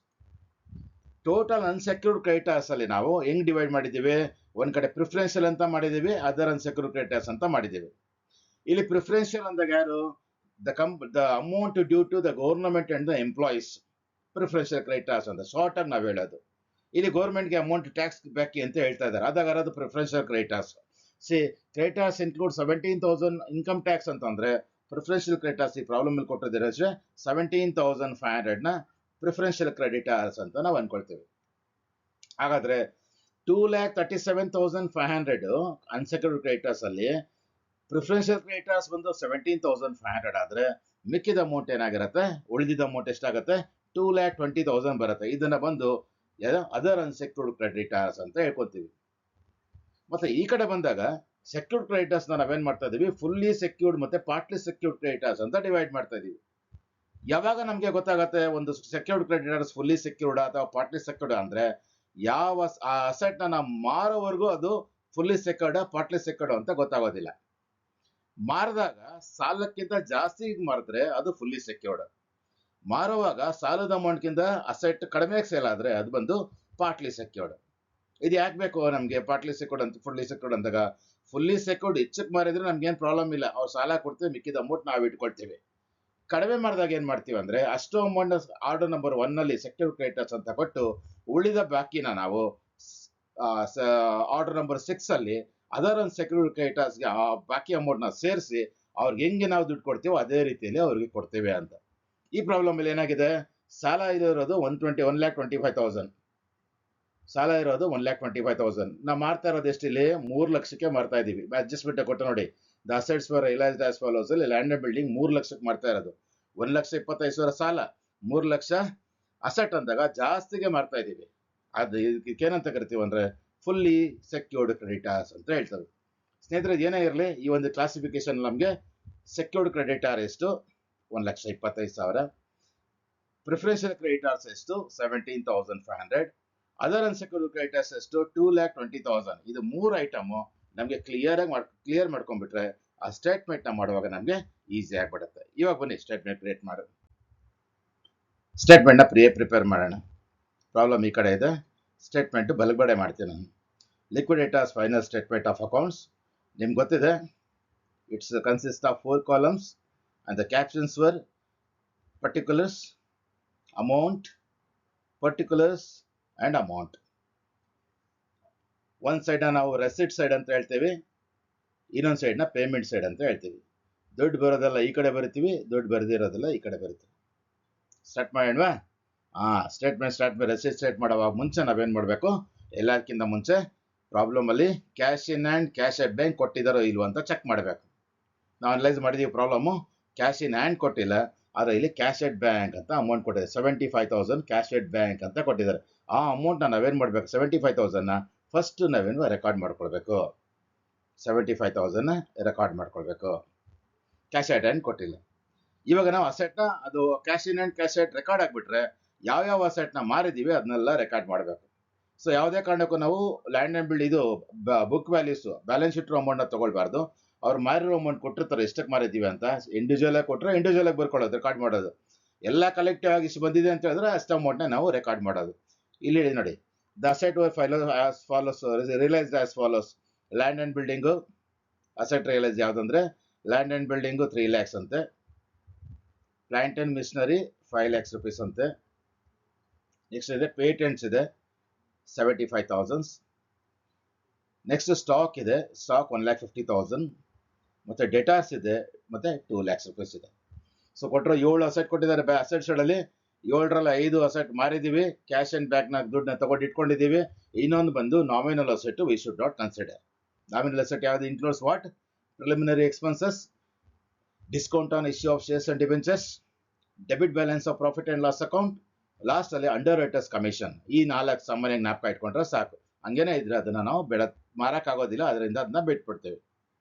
Total unsecured creditors ಅಲ್ಲಿ ನಾವು ಹೆಂಗ್ ಡಿವೈಡ್ ಮಾಡಿದ್ದೀವಿ? ಒಂದ್ ಕಡೆ ಪ್ರಿಫರೆನ್ಷಿಯಲ್ ಅಂತ ಮಾಡಿದೀವಿ, ಅದರ್ ಅನ್ಸೆಕ್ಯೂರ್ಡ್ ಕ್ರೆಡಿಟರ್ಸ್ ಅಂತ ಮಾಡಿದೀವಿ. ಇಲ್ಲಿ ಪ್ರಿಫರೆನ್ಷಿಯಲ್ ಅಂದಾಗ ಯಾರು? The amount due to the government and the employees, preferential creditors ಅಂತ ಶಾರ್ಟ್ ಆಗಿ ನಾವು ಹೇಳೋದು. ಇಲ್ಲಿ ಗೌರ್ಮೆಂಟ್ಗೆ ಅಮೌಂಟ್ ಟ್ಯಾಕ್ಸ್ ಬಾಕಿ ಅಂತ ಹೇಳ್ತಾ ಇದ್ದಾರೆ, ಅದಾಗ ಅದು preferential creditors. C creditors include 17,000 income tax ಅಂತಂದ್ರೆ ಪ್ರಿಫರೆನ್ಷಿಯಲ್ ಕ್ರೆಡಿಟರ್ಸ್ ಈ ಪ್ರಾಬ್ಲಮ್ ಅಲ್ಲಿ ಕೊಟ್ಟಿದ್ದಾರೆ 17,500 ನ ಪ್ರಿಫರೆನ್ಷಿಯಲ್ ಕ್ರೆಡಿಟರ್ಸ್ ಅಂತ ನಾವು ಅನ್ಕೊಳ್ತೀವಿ. ಹಾಗಾದ್ರೆ 2,37,500 ಅನ್ಸೆಕ್ಯೂರ್ಡ್ ಕ್ರೆಡಿಟರ್ಸ್ ಅಲ್ಲಿ ಪ್ರಿಫರೆನ್ಷಿಯಲ್ ಕ್ರೆಡಿಟರ್ಸ್ ಬಂದು 17,500 ಆದ್ರೆ ಮಿಕ್ಕಿದ ಅಮೌಂಟ್ ಏನಾಗಿರುತ್ತೆ? ಉಳಿದಿದ್ದ ಅಮೌಂಟ್ ಎಷ್ಟಾಗುತ್ತೆ? 2,20,000 ಬರುತ್ತೆ. ಇದನ್ನ ಬಂದು ಅದರ್ ಅನ್ಸೆಕ್ಯೂರ್ಡ್ ಕ್ರೆಡಿಟರ್ಸ್ ಅಂತ ಹೇಳ್ಕೊತೀವಿ. ಮತ್ತೆ ಈ ಕಡೆ ಬಂದಾಗ ಸೆಕ್ಯೂರ್ಡ್ ಕ್ರೆಡಿಟರ್ಸ್ ನಾವೇನ್ ಮಾಡ್ತಾ ಇದೀವಿ? ಫುಲ್ಲಿ ಸೆಕ್ಯೂರ್ಡ್ ಮತ್ತೆ ಪಾರ್ಟ್ಲಿ ಸೆಕ್ಯೂರ್ಡ್ ಕ್ರೆಡಿಟರ್ಸ್ ಅಂತ ಡಿವೈಡ್ ಮಾಡ್ತಾ ಇದೀವಿ. ಯಾವಾಗ ನಮ್ಗೆ ಗೊತ್ತಾಗತ್ತೆ ಒಂದು ಸೆಕ್ಯೂರ್ಡ್ ಕ್ರೆಡಿಟರ್ಸ್ ಫುಲ್ಲಿ ಸೆಕ್ಯೂರ್ಡ್ ಅಥವಾ ಪಾರ್ಟ್ಲಿ ಸೆಕ್ಯೂರ್ಡ್ ಅಂದ್ರೆ ಯಾವ ಅಸೆಟ್ ನಾವು ಮಾರೋವರೆಗೂ ಅದು ಫುಲ್ಲಿ ಸೆಕ್ಯೂರ್ಡ್ ಪಾರ್ಟ್ಲಿ ಸೆಕ್ಯೂರ್ಡ್ ಅಂತ ಗೊತ್ತಾಗೋದಿಲ್ಲ. ಮಾರಿದಾಗ ಸಾಲಕ್ಕಿಂತ ಜಾಸ್ತಿ ಮಾರಿದ್ರೆ ಅದು ಫುಲ್ಲಿ ಸೆಕ್ಯೂರ್ಡ್. ಮಾರುವಾಗ ಸಾಲದ ಅಮೌಂಟ್ಗಿಂತ ಅಸೆಟ್ ಕಡಿಮೆ ಸೇಲ್ ಆದ್ರೆ ಅದು ಬಂದು ಪಾರ್ಟ್ಲಿ ಸೆಕ್ಯೂರ್ಡ್. ಇದು ಯಾಕೆ ಬೇಕು ನಮ್ಗೆ ಪಾರ್ಟ್ಲಿ ಸೆಕ್ಯೂರ್ಡ್ ಅಂತ ಫುಲ್ಲಿ ಸೆಕ್ಯೂರ್ಡ್ ಅಂದಾಗ? ಫುಲ್ಲಿ ಸೆಕ್ಯೂರ್ಡ್ ಹೆಚ್ಚಕ್ಕೆ ಮಾರಿದ್ರೆ ನಮ್ಗೆ ಏನ್ ಪ್ರಾಬ್ಲಮ್ ಇಲ್ಲ, ಅವ್ರು ಸಾಲ ಕೊಡ್ತೀವಿ, ಮಿಕ್ಕಿದ ಅಮೌಂಟ್ ನಾವು ಇಟ್ಕೊಳ್ತೀವಿ. ಕಡಿಮೆ ಮಾಡಿದಾಗ ಏನ್ ಮಾಡ್ತೀವಿ ಅಂದ್ರೆ ಅಷ್ಟು ಅಮೌಂಟ್ ಆರ್ಡರ್ ನಂಬರ್ 1 ನಲ್ಲಿ ಸೆಕ್ಯೂರ್ಡ್ ಕ್ರೆಡಿಟರ್ಸ್ ಅಂತ ಕೊಟ್ಟು ಉಳಿದ ಬಾಕಿನ ನಾವು ಆರ್ಡರ್ ನಂಬರ್ 6 ಅಲ್ಲಿ ಅದರ್ ಸೆಕ್ಯೂರ್ಡ್ ಕ್ರೆಡಿಟರ್ಸ್ಗೆ ಆ ಬಾಕಿ ಅಮೌಂಟ್ ನ ಸೇರಿಸಿ ಅವ್ರಿಗೆ ಹೆಂಗೆ ನಾವು ದುಡ್ಡು ಕೊಡ್ತೀವೋ ಅದೇ ರೀತಿಯಲ್ಲಿ ಅವ್ರಿಗೆ ಕೊಡ್ತೇವೆ ಅಂತ. ಈ ಪ್ರಾಬ್ಲಮ್ ಅಲ್ಲಿ ಏನಾಗಿದೆ? ಸಾಲ ಇರೋದು 1,25,000. ಸಾಲ ಇರೋದು 1,25,000. ನಾವು ಮಾರ್ತಾ ಇರೋದು ಎಷ್ಟಿಲ್ಲಿ? 3 ಲಕ್ಷಕ್ಕೆ ಮಾರ್ತಾ ಇದೀವಿ. ಅಡ್ಜಸ್ಟ್ಮೆಂಟ್ ಕೊಟ್ಟು ನೋಡಿ, the assets for realised as follows ಅಲ್ಲಿ ಲ್ಯಾಂಡ್ ಅಂಡ್ ಬಿಲ್ಡಿಂಗ್ 3 ಲಕ್ಷಕ್ಕೆ ಮಾರ್ತಾ ಇರೋದು. 1,25,000 ಸಾಲ, 3 ಲಕ್ಷ ಅಸೆಟ್ ಅಂದಾಗ ಜಾಸ್ತಿಗೆ ಮಾರ್ತಾ ಇದೀವಿ. ಅದು ಇದಕ್ಕೇನಂತ ಕರಿತೀವಿ ಅಂದ್ರೆ ಫುಲ್ಲಿ ಸೆಕ್ಯೂರ್ಡ್ ಕ್ರೆಡಿಟರ್ಸ್ ಅಂತ ಹೇಳ್ತಾರೆ. ಸ್ನೇಹಿತರೆ, ಏನೇ ಇರಲಿ ಈ ಒಂದು ಕ್ಲಾಸಿಫಿಕೇಶನ್ ನಮಗೆ ಸೆಕ್ಯೂರ್ಡ್ ಕ್ರೆಡಿಟರ್ ಎಷ್ಟು? 1,25,000. ಪ್ರಿಫರೆನ್ಷಿಯಲ್ ಕ್ರೆಡಿಟರ್ಸ್ ಎಷ್ಟು? 17,500. ಅದರ್ ಅನ್ಸೆಕ್ಯೂರ್ಡ್ ಕ್ರೆಡಿಟರ್ಸ್ ಎಷ್ಟು? 2,20,000. ಇದು 3 ಐಟಮ್ ನಮಗೆ ಕ್ಲಿಯರ್ ಮಾಡ್ಕೊಂಡ್ಬಿಟ್ರೆ ಆ ಸ್ಟೇಟ್ಮೆಂಟ್ ನ ಮಾಡುವಾಗ ನಮಗೆ ಈಸಿ ಆಗ್ಬಿಡುತ್ತೆ. ಇವಾಗ ಬನ್ನಿ ಸ್ಟೇಟ್ಮೆಂಟ್ ಕ್ರಿಯೇಟ್ ಮಾಡೋಣ. ಸ್ಟೇಟ್ಮೆಂಟ್ ನ ಪ್ರಿಪೇರ್ ಮಾಡೋಣ. ಪ್ರಾಬ್ಲಮ್ ಈ ಕಡೆ ಇದೆ, ಸ್ಟೇಟ್ಮೆಂಟ್ ಬಲಗಡೆ ಮಾಡ್ತೀನಿ ನಾನು. Liquidators final statement of accounts ನಿಮ್ಗೆ ಗೊತ್ತಿದೆ. It's consist of 4 columns and the captions were particulars, amount, particulars and amount. ಒಂದ್ ಸೈಡ್ ನಾವು ರೆಸಿಟ್ ಸೈಡ್ ಅಂತ ಹೇಳ್ತೀವಿ, ಇನ್ನೊಂದ್ ಸೈಡ್ ನ ಪೇಮೆಂಟ್ ಸೈಡ್ ಅಂತ ಹೇಳ್ತೀವಿ. ದುಡ್ಡು ಬರೋದೆಲ್ಲ ಈ ಕಡೆ ಬರಿತೀವಿ, ದುಡ್ಡು ಬರೆದಿರೋದೆಲ್ಲ ಈ ಕಡೆ ಬರಿತೀವಿ. ಸ್ಟಾರ್ಟ್ ಮಾಡೋಣವಾ? ಸ್ಟೇಟ್ಮೆಂಟ್ ರೆಸಿಟ್ ಸ್ಟೇಟ್ ಮಾಡುವಾಗ ಮುಂಚೆ ನಾವೇನ್ ಮಾಡಬೇಕು? ಎಲ್ಲದಕ್ಕಿಂತ ಮುಂಚೆ ಪ್ರಾಬ್ಲಮ್ ಅಲ್ಲಿ cash in and cash at bank ಕೊಟ್ಟಿದ್ದಾರೋ ಇಲ್ವೋ ಅಂತ ಚೆಕ್ ಮಾಡಬೇಕು. ನಾವು ಅನಲೈಸ್ ಮಾಡಿದೀವಿ ಪ್ರಾಬ್ಲಮ್. ಕ್ಯಾಶ್ ಇನ್ ಹ್ಯಾಂಡ್ ಕೊಟ್ಟಿಲ್ಲ, ಆದರೆ ಇಲ್ಲಿ ಕ್ಯಾಶ್ ಎಟ್ ಬ್ಯಾಂಕ್ ಅಂತ ಅಮೌಂಟ್ ಕೊಟ್ಟಿದ್ದಾರೆ. 75,000 ಕ್ಯಾಶ್ ಎಟ್ ಬ್ಯಾಂಕ್ ಅಂತ ಕೊಟ್ಟಿದ್ದಾರೆ. ಆ ಅಮೌಂಟ್ ನಾವೇನ್ ಮಾಡ್ಬೇಕು? 75,000 ಫಸ್ಟ್ ನಾವೇನು ರೆಕಾರ್ಡ್ ಮಾಡ್ಕೊಳ್ಬೇಕು. 75,000 ರೆಕಾರ್ಡ್ ಮಾಡ್ಕೊಳ್ಬೇಕು. ಕ್ಯಾಶ್ ಎಟ್ ಹ್ಯಾಂಡ್ ಕೊಟ್ಟಿಲ್ಲ. ಇವಾಗ ನಾವು ಅಸೆಟ್ ನ ಅದು cash in hand cash at record ಆಗ್ಬಿಟ್ರೆ ಯಾವ ಅಸೆಟ್ ನ ಮಾರಿದೀವಿ ಅದನ್ನೆಲ್ಲ ರೆಕಾರ್ಡ್ ಮಾಡಬೇಕು. ಸೊ ಯಾವುದೇ ಕಾರಣಕ್ಕೂ ನಾವು ಲ್ಯಾಂಡ್ ಅಂಡ್ ಬಿಲ್ಡ್ ಇದು book values balance sheet amount ನ ತಗೊಳ್ಬಾರ್ದು. ಅವ್ರು ಮಾರಿರೋ ಅಮೌಂಟ್ ಕೊಟ್ಟಿರ್ತಾರೆ ಎಷ್ಟಕ್ಕೆ ಮಾರಿದೀವಿ ಅಂತ, ಇಂಡಿವಿಜುವಲ್ ಆಗಿ ಕೊಟ್ಟರೆ ಇಂಡಿವಿಜುವಲ್ ಆಗಿ ಬರ್ಕೊಳ್ಳೋದು, ರೆಕಾರ್ಡ್ ಮಾಡೋದು. ಎಲ್ಲ ಕಲೆಕ್ಟಿವ್ ಆಗಿ ಇಷ್ಟು ಬಂದಿದೆ ಅಂತ ಹೇಳಿದ್ರೆ ಅಷ್ಟು ಅಮೌಂಟ್ನ ನಾವು ರೆಕಾರ್ಡ್ ಮಾಡೋದು. ಇಲ್ಲಿ ನೋಡಿ, the asset were follows realised as follows. Land and building asset realise ಯಾವುದಂದ್ರೆ ಲ್ಯಾಂಡ್ ಅಂಡ್ ಬಿಲ್ಡಿಂಗು 3 lakhs ಅಂತೆ, plant and machinery 5 lakhs rupees ಅಂತೆ. ನೆಕ್ಸ್ಟ್ ಇದೆ ಪೇಟೆಂಟ್ಸ್ ಇದೆ 75,000. ನೆಕ್ಸ್ಟ್ ಸ್ಟಾಕ್ ಇದೆ, ಸ್ಟಾಕ್ 1,50,000. ಮತ್ತೆ ಡೆಟಾಸ್ ಇದೆ, ಮತ್ತೆ 2 lakhs rupees ಇದೆ. ಸೊ ಕೊಟ್ಟರೆ 7 ಅಸೆಟ್ ಕೊಟ್ಟಿದ್ದಾರೆ. ಅಸೆಟ್ ಸೈಡ್ ಅಲ್ಲಿ 7ರಲ್ಲಿ 5 ಅಸೆಟ್ ಮಾರಿದೀವಿ, ಕ್ಯಾಶ್ ಅಂಡ್ ಬ್ಯಾಂಕ್ ನ ದುಡ್ಡನ್ನ ತಗೊಂಡು ಇಟ್ಕೊಂಡಿದೀವಿ. ಇನ್ನೊಂದು ಬಂದು nominal asset we should not consider. Nominal asset ಯಾವ್ದು? Includes what? Preliminary expenses, discount on issue of shares and debentures, debit balance of profit and loss account, last ಅಲ್ಲಿ underwriters commission. ಈ 4 ಸಾಮಾನ್ಯ ಜ್ಞಾಪಕ ಇಟ್ಕೊಂಡ್ರೆ ಸಾಕು. ಹಂಗೇನೆ ಇದ್ರೆ ಅದನ್ನ ನಾವು ಮಾರಕ್ಕಾಗೋದಿಲ್ಲ, ಅದರಿಂದ ಅದನ್ನ ಬಿಟ್ಬಿಡ್ತೇವೆ.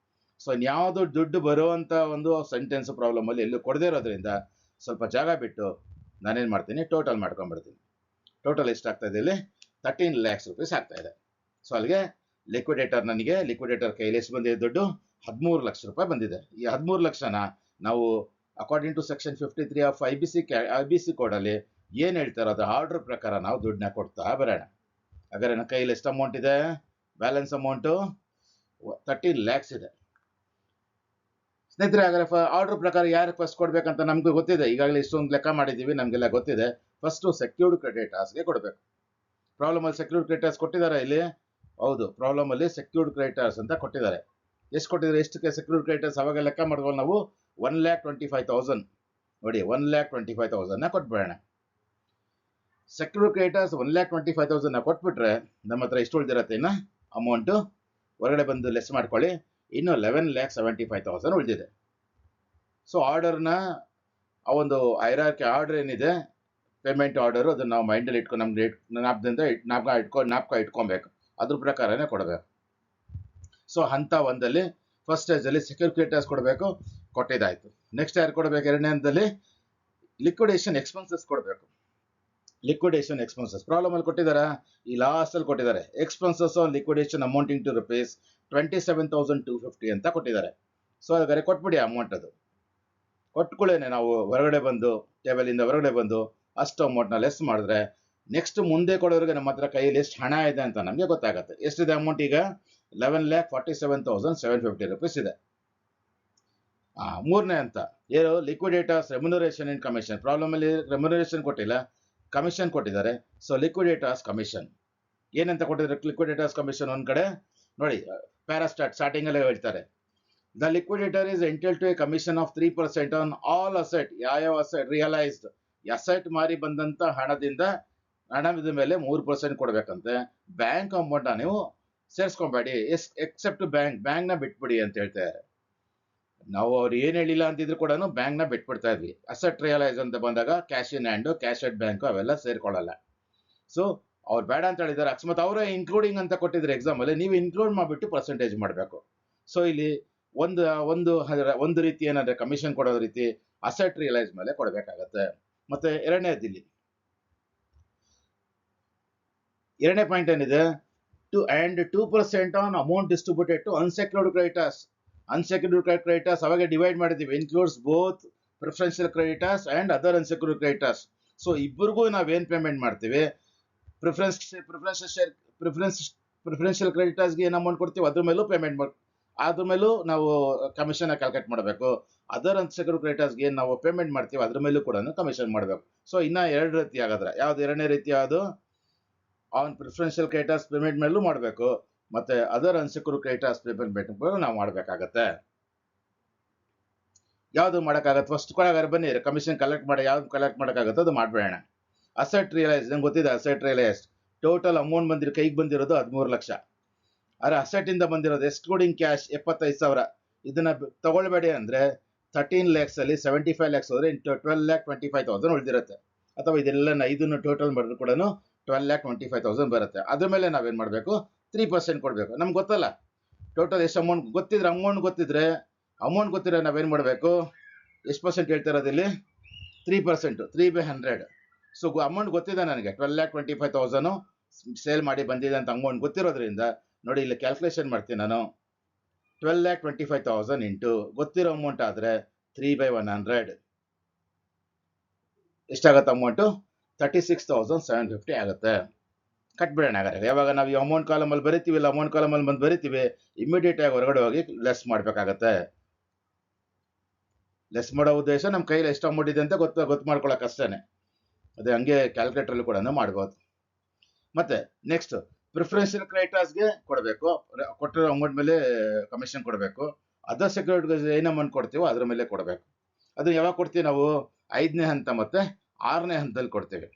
ಸೊ ಇನ್ಯಾವುದು ದುಡ್ಡು ಬರುವಂತ ಒಂದು ಸೆಂಟೆನ್ಸ್ ಪ್ರಾಬ್ಲಮ್ ಅಲ್ಲಿ ಎಲ್ಲೂ ಕೊಡದೇ ಇರೋದ್ರಿಂದ ಸ್ವಲ್ಪ ಜಾಗ ಬಿಟ್ಟು ನಾನೇನ್ ಮಾಡ್ತೀನಿ, ಟೋಟಲ್ ಮಾಡ್ಕೊಂಡ್ಬಿಡ್ತೀನಿ. ಟೋಟಲ್ ಎಷ್ಟಾಗ್ತಾ ಇದೆ ಇಲ್ಲಿ? 13 lakhs rupees ಆಗ್ತಾ ಇದೆ. ಸೊ ಅಲ್ಲಿಗೆ ಲಿಕ್ವಿಡೇಟರ್ ಕೈಲಿ ಎಷ್ಟು ಬಂದಿದೆ ದುಡ್ಡು? 13 ಲಕ್ಷ ರೂಪಾಯಿ ಬಂದಿದೆ. ಈ 13 ಲಕ್ಷನ ನಾವು according to section 53 of I B C ಕೋಡಲ್ಲಿ ಏನು ಹೇಳ್ತಾರೋ ಅದು ಆರ್ಡರ್ ಪ್ರಕಾರ ನಾವು ದುಡ್ಡನ್ನ ಕೊಡ್ತಾ ಬರೋಣ. ಹಾಗಾದ್ರೆ ನನ್ನ ಕೈಯಲ್ಲಿ ಎಷ್ಟು ಅಮೌಂಟ್ ಇದೆ? ಬ್ಯಾಲೆನ್ಸ್ ಅಮೌಂಟು 13 ಲ್ಯಾಕ್ಸ್ ಇದೆ. ಸ್ನೇಹಿತರೆ, ಹಾಗಾದ್ರೆ ಆರ್ಡರ್ ಪ್ರಕಾರ ಯಾರು ಫಸ್ಟ್ ಕೊಡ್ಬೇಕಂತ ನಮ್ಗೆ ಗೊತ್ತಿದೆ. ಈಗಾಗಲೇ ಇಷ್ಟೊಂದು ಲೆಕ್ಕ ಮಾಡಿದ್ದೀವಿ, ನಮಗೆಲ್ಲ ಗೊತ್ತಿದೆ. ಫಸ್ಟು ಸೆಕ್ಯೂರ್ಡ್ ಕ್ರೆಡಿಟರ್ಸ್ಗೆ ಕೊಡಬೇಕು. ಪ್ರಾಬ್ಲಮಲ್ಲಿ ಸೆಕ್ಯೂರ್ಡ್ ಕ್ರೆಡಿಟರ್ಸ್ ಕೊಟ್ಟಿದ್ದಾರೆ ಇಲ್ಲಿ. ಹೌದು, ಪ್ರಾಬ್ಲಮಲ್ಲಿ ಸೆಕ್ಯೂರ್ಡ್ ಕ್ರೆಡಿಟರ್ಸ್ ಅಂತ ಕೊಟ್ಟಿದ್ದಾರೆ. ಎಷ್ಟು ಕೊಟ್ಟಿದ್ದಾರೆ? ಎಷ್ಟಕ್ಕೆ ಸೆಕ್ಯೂರ್ಡ್ ಕ್ರೆಡಿಟರ್ಸ್? ಅವಾಗ ಲೆಕ್ಕ ಮಾಡಿದ್ವಲ್ಲ ನಾವು, 1,25,000. ನೋಡಿ, 1,25,000ನ ಕೊಟ್ಬಿಡೋಣ. ಸೆಕ್ಯೂರ್ಡ್ ಕ್ರೆಡಿಟರ್ಸ್ 1,25,000ನ ಕೊಟ್ಬಿಟ್ರೆ ನಮ್ಮ ಹತ್ರ ಎಷ್ಟು ಉಳಿದಿರತ್ತೆ? ಇನ್ನು ಅಮೌಂಟು ಹೊರಗಡೆ ಬಂದು ಲೆಸ್ ಮಾಡ್ಕೊಳ್ಳಿ. ಇನ್ನು 11,75,000 ಉಳಿದಿದೆ. ಸೊ ಆರ್ಡರ್ನ ಆ ಒಂದು ಹೈರಾರ್ಕಿ ಆರ್ಡರ್ ಏನಿದೆ, ಪೇಮೆಂಟ್ ಆರ್ಡರು, ಅದನ್ನು ನಾವು ಮೈಂಡಲ್ಲಿ ಇಟ್ಕೊಂಡು ನಮ್ಗೆ ಜ್ಞಾಪಕ ಇಟ್ಕೊಬೇಕು. ಅದ್ರ ಪ್ರಕಾರನೇ ಕೊಡಬೇಕು. ಸೊ ಹಂತ ಒಂದಲ್ಲಿ ಫಸ್ಟ್ ಸ್ಟೇಜಲ್ಲಿ ಸೆಕ್ಯೂರ್ ಕ್ರೆಡಿಟರ್ಸ್ ಕೊಡಬೇಕು, ಕೊಟ್ಟಿದ್ದಾಯ್ತು. ನೆಕ್ಸ್ಟ್ ಯಾರು ಕೊಡಬೇಕು? ಎರಡನೇ ಹಂತದಲ್ಲಿ ಲಿಕ್ವಿಡೇಷನ್ ಎಕ್ಸ್ಪೆನ್ಸಸ್ ಕೊಡಬೇಕು. ಲಿಕ್ವಿಡೇಷನ್ ಎಕ್ಸ್ಪೆನ್ಸಸ್ ಪ್ರಾಬ್ಲಮಲ್ಲಿ ಕೊಟ್ಟಿದ್ದಾರೆ, ಈ ಲಾಸ್ಟಲ್ಲಿ ಕೊಟ್ಟಿದ್ದಾರೆ. Expenses on liquidation amounting to rupees 27,250 ಅಂತ ಕೊಟ್ಟಿದ್ದಾರೆ. ಸೊ ಹಾಗಾದ್ರೆ ಕೊಟ್ಬಿಡಿ ಅಮೌಂಟ್. ಅದು ಕೊಟ್ಕೊಳ್ಳೇನೆ ನಾವು ಹೊರಗಡೆ ಬಂದು, ಟೇಬಲಿಂದ ಹೊರಗಡೆ ಬಂದು ಅಷ್ಟು ಅಮೌಂಟ್ನ ಲೆಸ್ ಮಾಡಿದ್ರೆ ನೆಕ್ಸ್ಟ್ ಮುಂದೆ ಕೊಡೋರಿಗೆ ನಮ್ಮ ಹತ್ರ ಕೈಯಲ್ಲಿ ಎಷ್ಟು ಹಣ ಇದೆ ಅಂತ ನಮಗೆ ಗೊತ್ತಾಗುತ್ತೆ. ಎಷ್ಟಿದೆ ಅಮೌಂಟ್? ಈಗ 11,47,750 ರೂಪೀಸ್ ಇದೆ. ಮೂರನೇ ಅಂತ ಏನು? ಲಿಕ್ವಿಡೇಟರ್ಸ್ ರೆಮ್ಯುನರೇಷನ್ ಇನ್ ಕಮಿಷನ್. ಪ್ರಾಬ್ಲಮಲ್ಲಿ ರೆಮ್ಯುನರೇಷನ್ ಕೊಟ್ಟಿಲ್ಲ, ಕಮಿಷನ್ ಕೊಟ್ಟಿದ್ದಾರೆ. ಸೊ ಲಿಕ್ವಿಡೇಟರ್ಸ್ ಕಮಿಷನ್ ಏನಂತ ಕೊಟ್ಟಿದ್ದಾರೆ? ಲಿಕ್ವಿಡೇಟರ್ಸ್ ಕಮಿಷನ್ ಒಂದ್ ಕಡೆ ನೋಡಿ, ಸ್ಟಾರ್ಟಿಂಗ್ ಅಲ್ಲೇ ಹೇಳ್ತಾರೆ, the liquidator is entitled to a commission of 3% on all asset. ಯಾವ ಅಸೆಟ್ ರಿಯಲೈಸ್ಡ್, ಅಸೆಟ್ ಮಾರಿ ಬಂದಂತ ಹಣದ ಮೇಲೆ 3% ಕೊಡ್ಬೇಕಂತೆ. ಬ್ಯಾಂಕ್ ಅಮೌಂಟ್ನ ನೀವು ಸೇರಿಸ್ಕೊಬೇಡಿ, ಎಕ್ಸೆಪ್ಟ್ ಬ್ಯಾಂಕ್ನ ಬಿಟ್ಬಿಡಿ ಅಂತ ಹೇಳ್ತಾರೆ. ನಾವು ಅವ್ರು ಏನ್ ಹೇಳಿಲ್ಲ ಅಂತಿದ್ರು ಕೂಡ ಬ್ಯಾಂಕ್ನ ಬಿಟ್ಬಿಡ್ತಾ ಇದ್ವಿ. ಅಸೆಟ್ ರಿಯಲೈಸ್ ಅಂತ ಬಂದಾಗ cash in hand, cash at bank ಅವೆಲ್ಲ ಸೇರ್ಕೊಳ್ಳಲ್ಲ. ಸೊ ಅವ್ರು ಬೇಡ ಅಂತ ಹೇಳಿದ್ದಾರೆ. ಅಕಸ್ಮಾತ್ ಅವರೇ ಇನ್ಕ್ಲೂಡಿಂಗ್ ಅಂತ ಕೊಟ್ಟಿದ್ರೆ ಎಕ್ಸಾಮ್ ಅಲ್ಲಿ, ನೀವು ಇನ್ಕ್ಲೂಡ್ ಮಾಡಿಬಿಟ್ಟು ಪರ್ಸೆಂಟೇಜ್ ಮಾಡಬೇಕು. ಸೊ ಇಲ್ಲಿ ಒಂದು ರೀತಿ ಏನಂದ್ರೆ ಕಮಿಷನ್ ಕೊಡೋ ರೀತಿ ಅಸೆಟ್ ರಿಯಲೈಸ್ ಮೇಲೆ ಕೊಡಬೇಕಾಗತ್ತೆ. ಮತ್ತೆ ಎರಡನೇ ಪಾಯಿಂಟ್ ಏನಿದೆ? 2% on amount distributed to unsecured creditors. Unsecured creditors ಅವಾಗ ಡಿವೈಡ್ ಮಾಡಿದ್ದೀವಿ, includes both preferential creditors and other unsecured creditors. So ಇಬ್ಬರಿಗೂ ನಾವೇನ್ ಪೇಮೆಂಟ್ ಮಾಡ್ತೀವಿ? ಪ್ರಿಫರೆನ್ಷಿಯಲ್ ಕ್ರೆಡಿಟರ್ಸ್ಗೆ ಏನು ಅಮೌಂಟ್ ಕೊಡ್ತೀವಿ ಅದ್ರ ಮೇಲೂ ಅದ್ರ ಮೇಲೂ ನಾವು ಕಮಿಷನ್ ಕ್ಯಾಲ್ಕುಲೇಟ್ ಮಾಡಬೇಕು. ಅದರ್ ಅನ್ಸೆಕ್ಯೂರ್ಡ್ ಕ್ರೆಡಿಟರ್ಸ್ಗೆ ಏನು ನಾವು ಪೇಮೆಂಟ್ ಮಾಡ್ತೀವಿ ಅದ್ರ ಮೇಲೂ ಕೂಡ ಕಮಿಷನ್ ಮಾಡಬೇಕು. ಸೊ ಇನ್ನ ಎರಡು ರೀತಿ ಆಗಾದ್ರೆ ಯಾವ್ದು? ಎರಡನೇ ರೀತಿ ಯಾವುದು? ಆನ್ ಪ್ರಿಫರೆನ್ಷಿಯಲ್ ಕ್ರೆಡಿಟರ್ಸ್ ಪೇಮೆಂಟ್ ಮೇಲೂ ಮಾಡಬೇಕು, ಮತ್ತೆ ಅದರ್ ಅನ್ಸೆಕ್ಯೂರ್ಡ್ ಕ್ರೆಡಿಟರ್ಸ್ ಪೇಮೆಂಟ್ ನಾವು ಮಾಡಬೇಕಾಗತ್ತೆ. ಯಾವ್ದು ಮಾಡೋಕ್ಕಾಗತ್ತೆ? ಫಸ್ಟ್ ಕೊಡಗಾರೆ ಬನ್ನಿ, ಕಮಿಷನ್ ಕಲೆಕ್ಟ್ ಮಾಡಿ ಯಾವ್ದು ಕಲೆಕ್ಟ್ ಮಾಡೋಕ್ಕಾಗತ್ತೆ ಅದು ಮಾಡಬೇಡ. ಅಸೆಟ್ ರಿಯಲೈಸ್ ನಂಗೆ ಗೊತ್ತಿದೆ. ಅಸೆಟ್ ರಿಯಲೈಸ್ ಟೋಟಲ್ ಅಮೌಂಟ್ ಕೈಗೆ ಬಂದಿರೋದು 13 ಲಕ್ಷ. ಆದರೆ ಅಸೆಟ್ ಇಂದ ಬಂದಿರೋದು ಎಕ್ಸ್ಕ್ಲೂಡಿಂಗ್ ಕ್ಯಾಶ್ 75,000. ಇದನ್ನ ತಗೊಳ್ಬೇಡಿ ಅಂದ್ರೆ 13 lakhs ಅಲ್ಲಿ 75 lakhs ಹೋದ್ರೆ 12,25,000 ಉಳಿದಿರುತ್ತೆ. ಅಥವಾ ಇದೆಲ್ಲ ಇದನ್ನು ಟೋಟಲ್ ಮಾಡಿದ್ರು ಕೂಡ 12,25,000 ಬರುತ್ತೆ. ಅದ್ರ ಮೇಲೆ ನಾವೇನ್ ಮಾಡಬೇಕು? 3% ಕೊಡಬೇಕು. ನಮ್ಗೆ ಗೊತ್ತಲ್ಲ ಟೋಟಲ್ ಎಷ್ಟು ಅಮೌಂಟ್ ಗೊತ್ತಿದ್ರೆ ನಾವೇನ್ ಮಾಡಬೇಕು? ಎಷ್ಟು ಪರ್ಸೆಂಟ್ ಹೇಳ್ತಿರೋದಿಲ್ಲಿ? 3%, 3/100. ಸೊ ಅಮೌಂಟ್ ಗೊತ್ತಿದೆ ನನಗೆ, 12,25,000 ಸೇಲ್ ಮಾಡಿ ಬಂದಿದೆ ಅಂತ ಅಮೌಂಟ್ ಗೊತ್ತಿರೋದ್ರಿಂದ ನೋಡಿ ಇಲ್ಲಿ ಕ್ಯಾಲ್ಕುಲೇಷನ್ ಮಾಡ್ತೀನಿ ನಾನು. 12,25,000 ಇಂಟು ಗೊತ್ತಿರೋ ಅಮೌಂಟ್ ಆದ್ರೆ 3/100 ಎಷ್ಟಾಗತ್ತೆ ಅಮೌಂಟು? 36,750 ಆಗುತ್ತೆ. ಕಟ್ಬಿಡೋಣ. ಹಾಗಾದ್ರೆ ಯಾವಾಗ ನಾವು ಈ ಅಮೌಂಟ್ ಕಾಲಮಲ್ಲಿ ಬರಿತೀವಿ, ಇಲ್ಲ ಅಮೌಂಟ್ ಕಾಲಮಲ್ಲಿ ಬಂದು ಬರಿತೀವಿ, ಇಮಿಡಿಯೇಟ್ ಆಗಿ ಹೊರಗಡೆ ಹೋಗಿ ಲೆಸ್ ಮಾಡ್ಬೇಕಾಗತ್ತೆ. ಲೆಸ್ ಮಾಡೋ ಉದ್ದೇಶ ನಮ್ಮ ಕೈಲಿ ಎಷ್ಟು ಅಮೌಂಟ್ ಇದೆ ಅಂತ ಗೊತ್ತು ಮಾಡ್ಕೊಳಕ್ ಅಷ್ಟೇನೆ. ಅದೇ ಹಂಗೆ ಕ್ಯಾಲ್ಕುಲೇಟರ್ ಕೂಡ ಮಾಡ್ಬೋದು. ಮತ್ತೆ ನೆಕ್ಸ್ಟ್ ಪ್ರಿಫರೆನ್ಷಿಯಲ್ ಕ್ರೆಡಿಟರ್ಸ್ಗೆ ಕೊಡಬೇಕು, ಕೊಟ್ಟಿರೋ ಅಮೌಂಟ್ ಮೇಲೆ ಕಮಿಷನ್ ಕೊಡಬೇಕು. ಅದರ್ ಸೆಕ್ಯೂರಿಟಿಗೆ ಏನು ಅಮೌಂಟ್ ಕೊಡ್ತೀವೋ ಅದ್ರ ಮೇಲೆ ಕೊಡಬೇಕು. ಅದು ಯಾವಾಗ ಕೊಡ್ತೀವಿ ನಾವು? 5ನೇ ಹಂತ ಮತ್ತೆ 6ನೇ ಹಂತದಲ್ಲಿ ಕೊಡ್ತೇವೆ.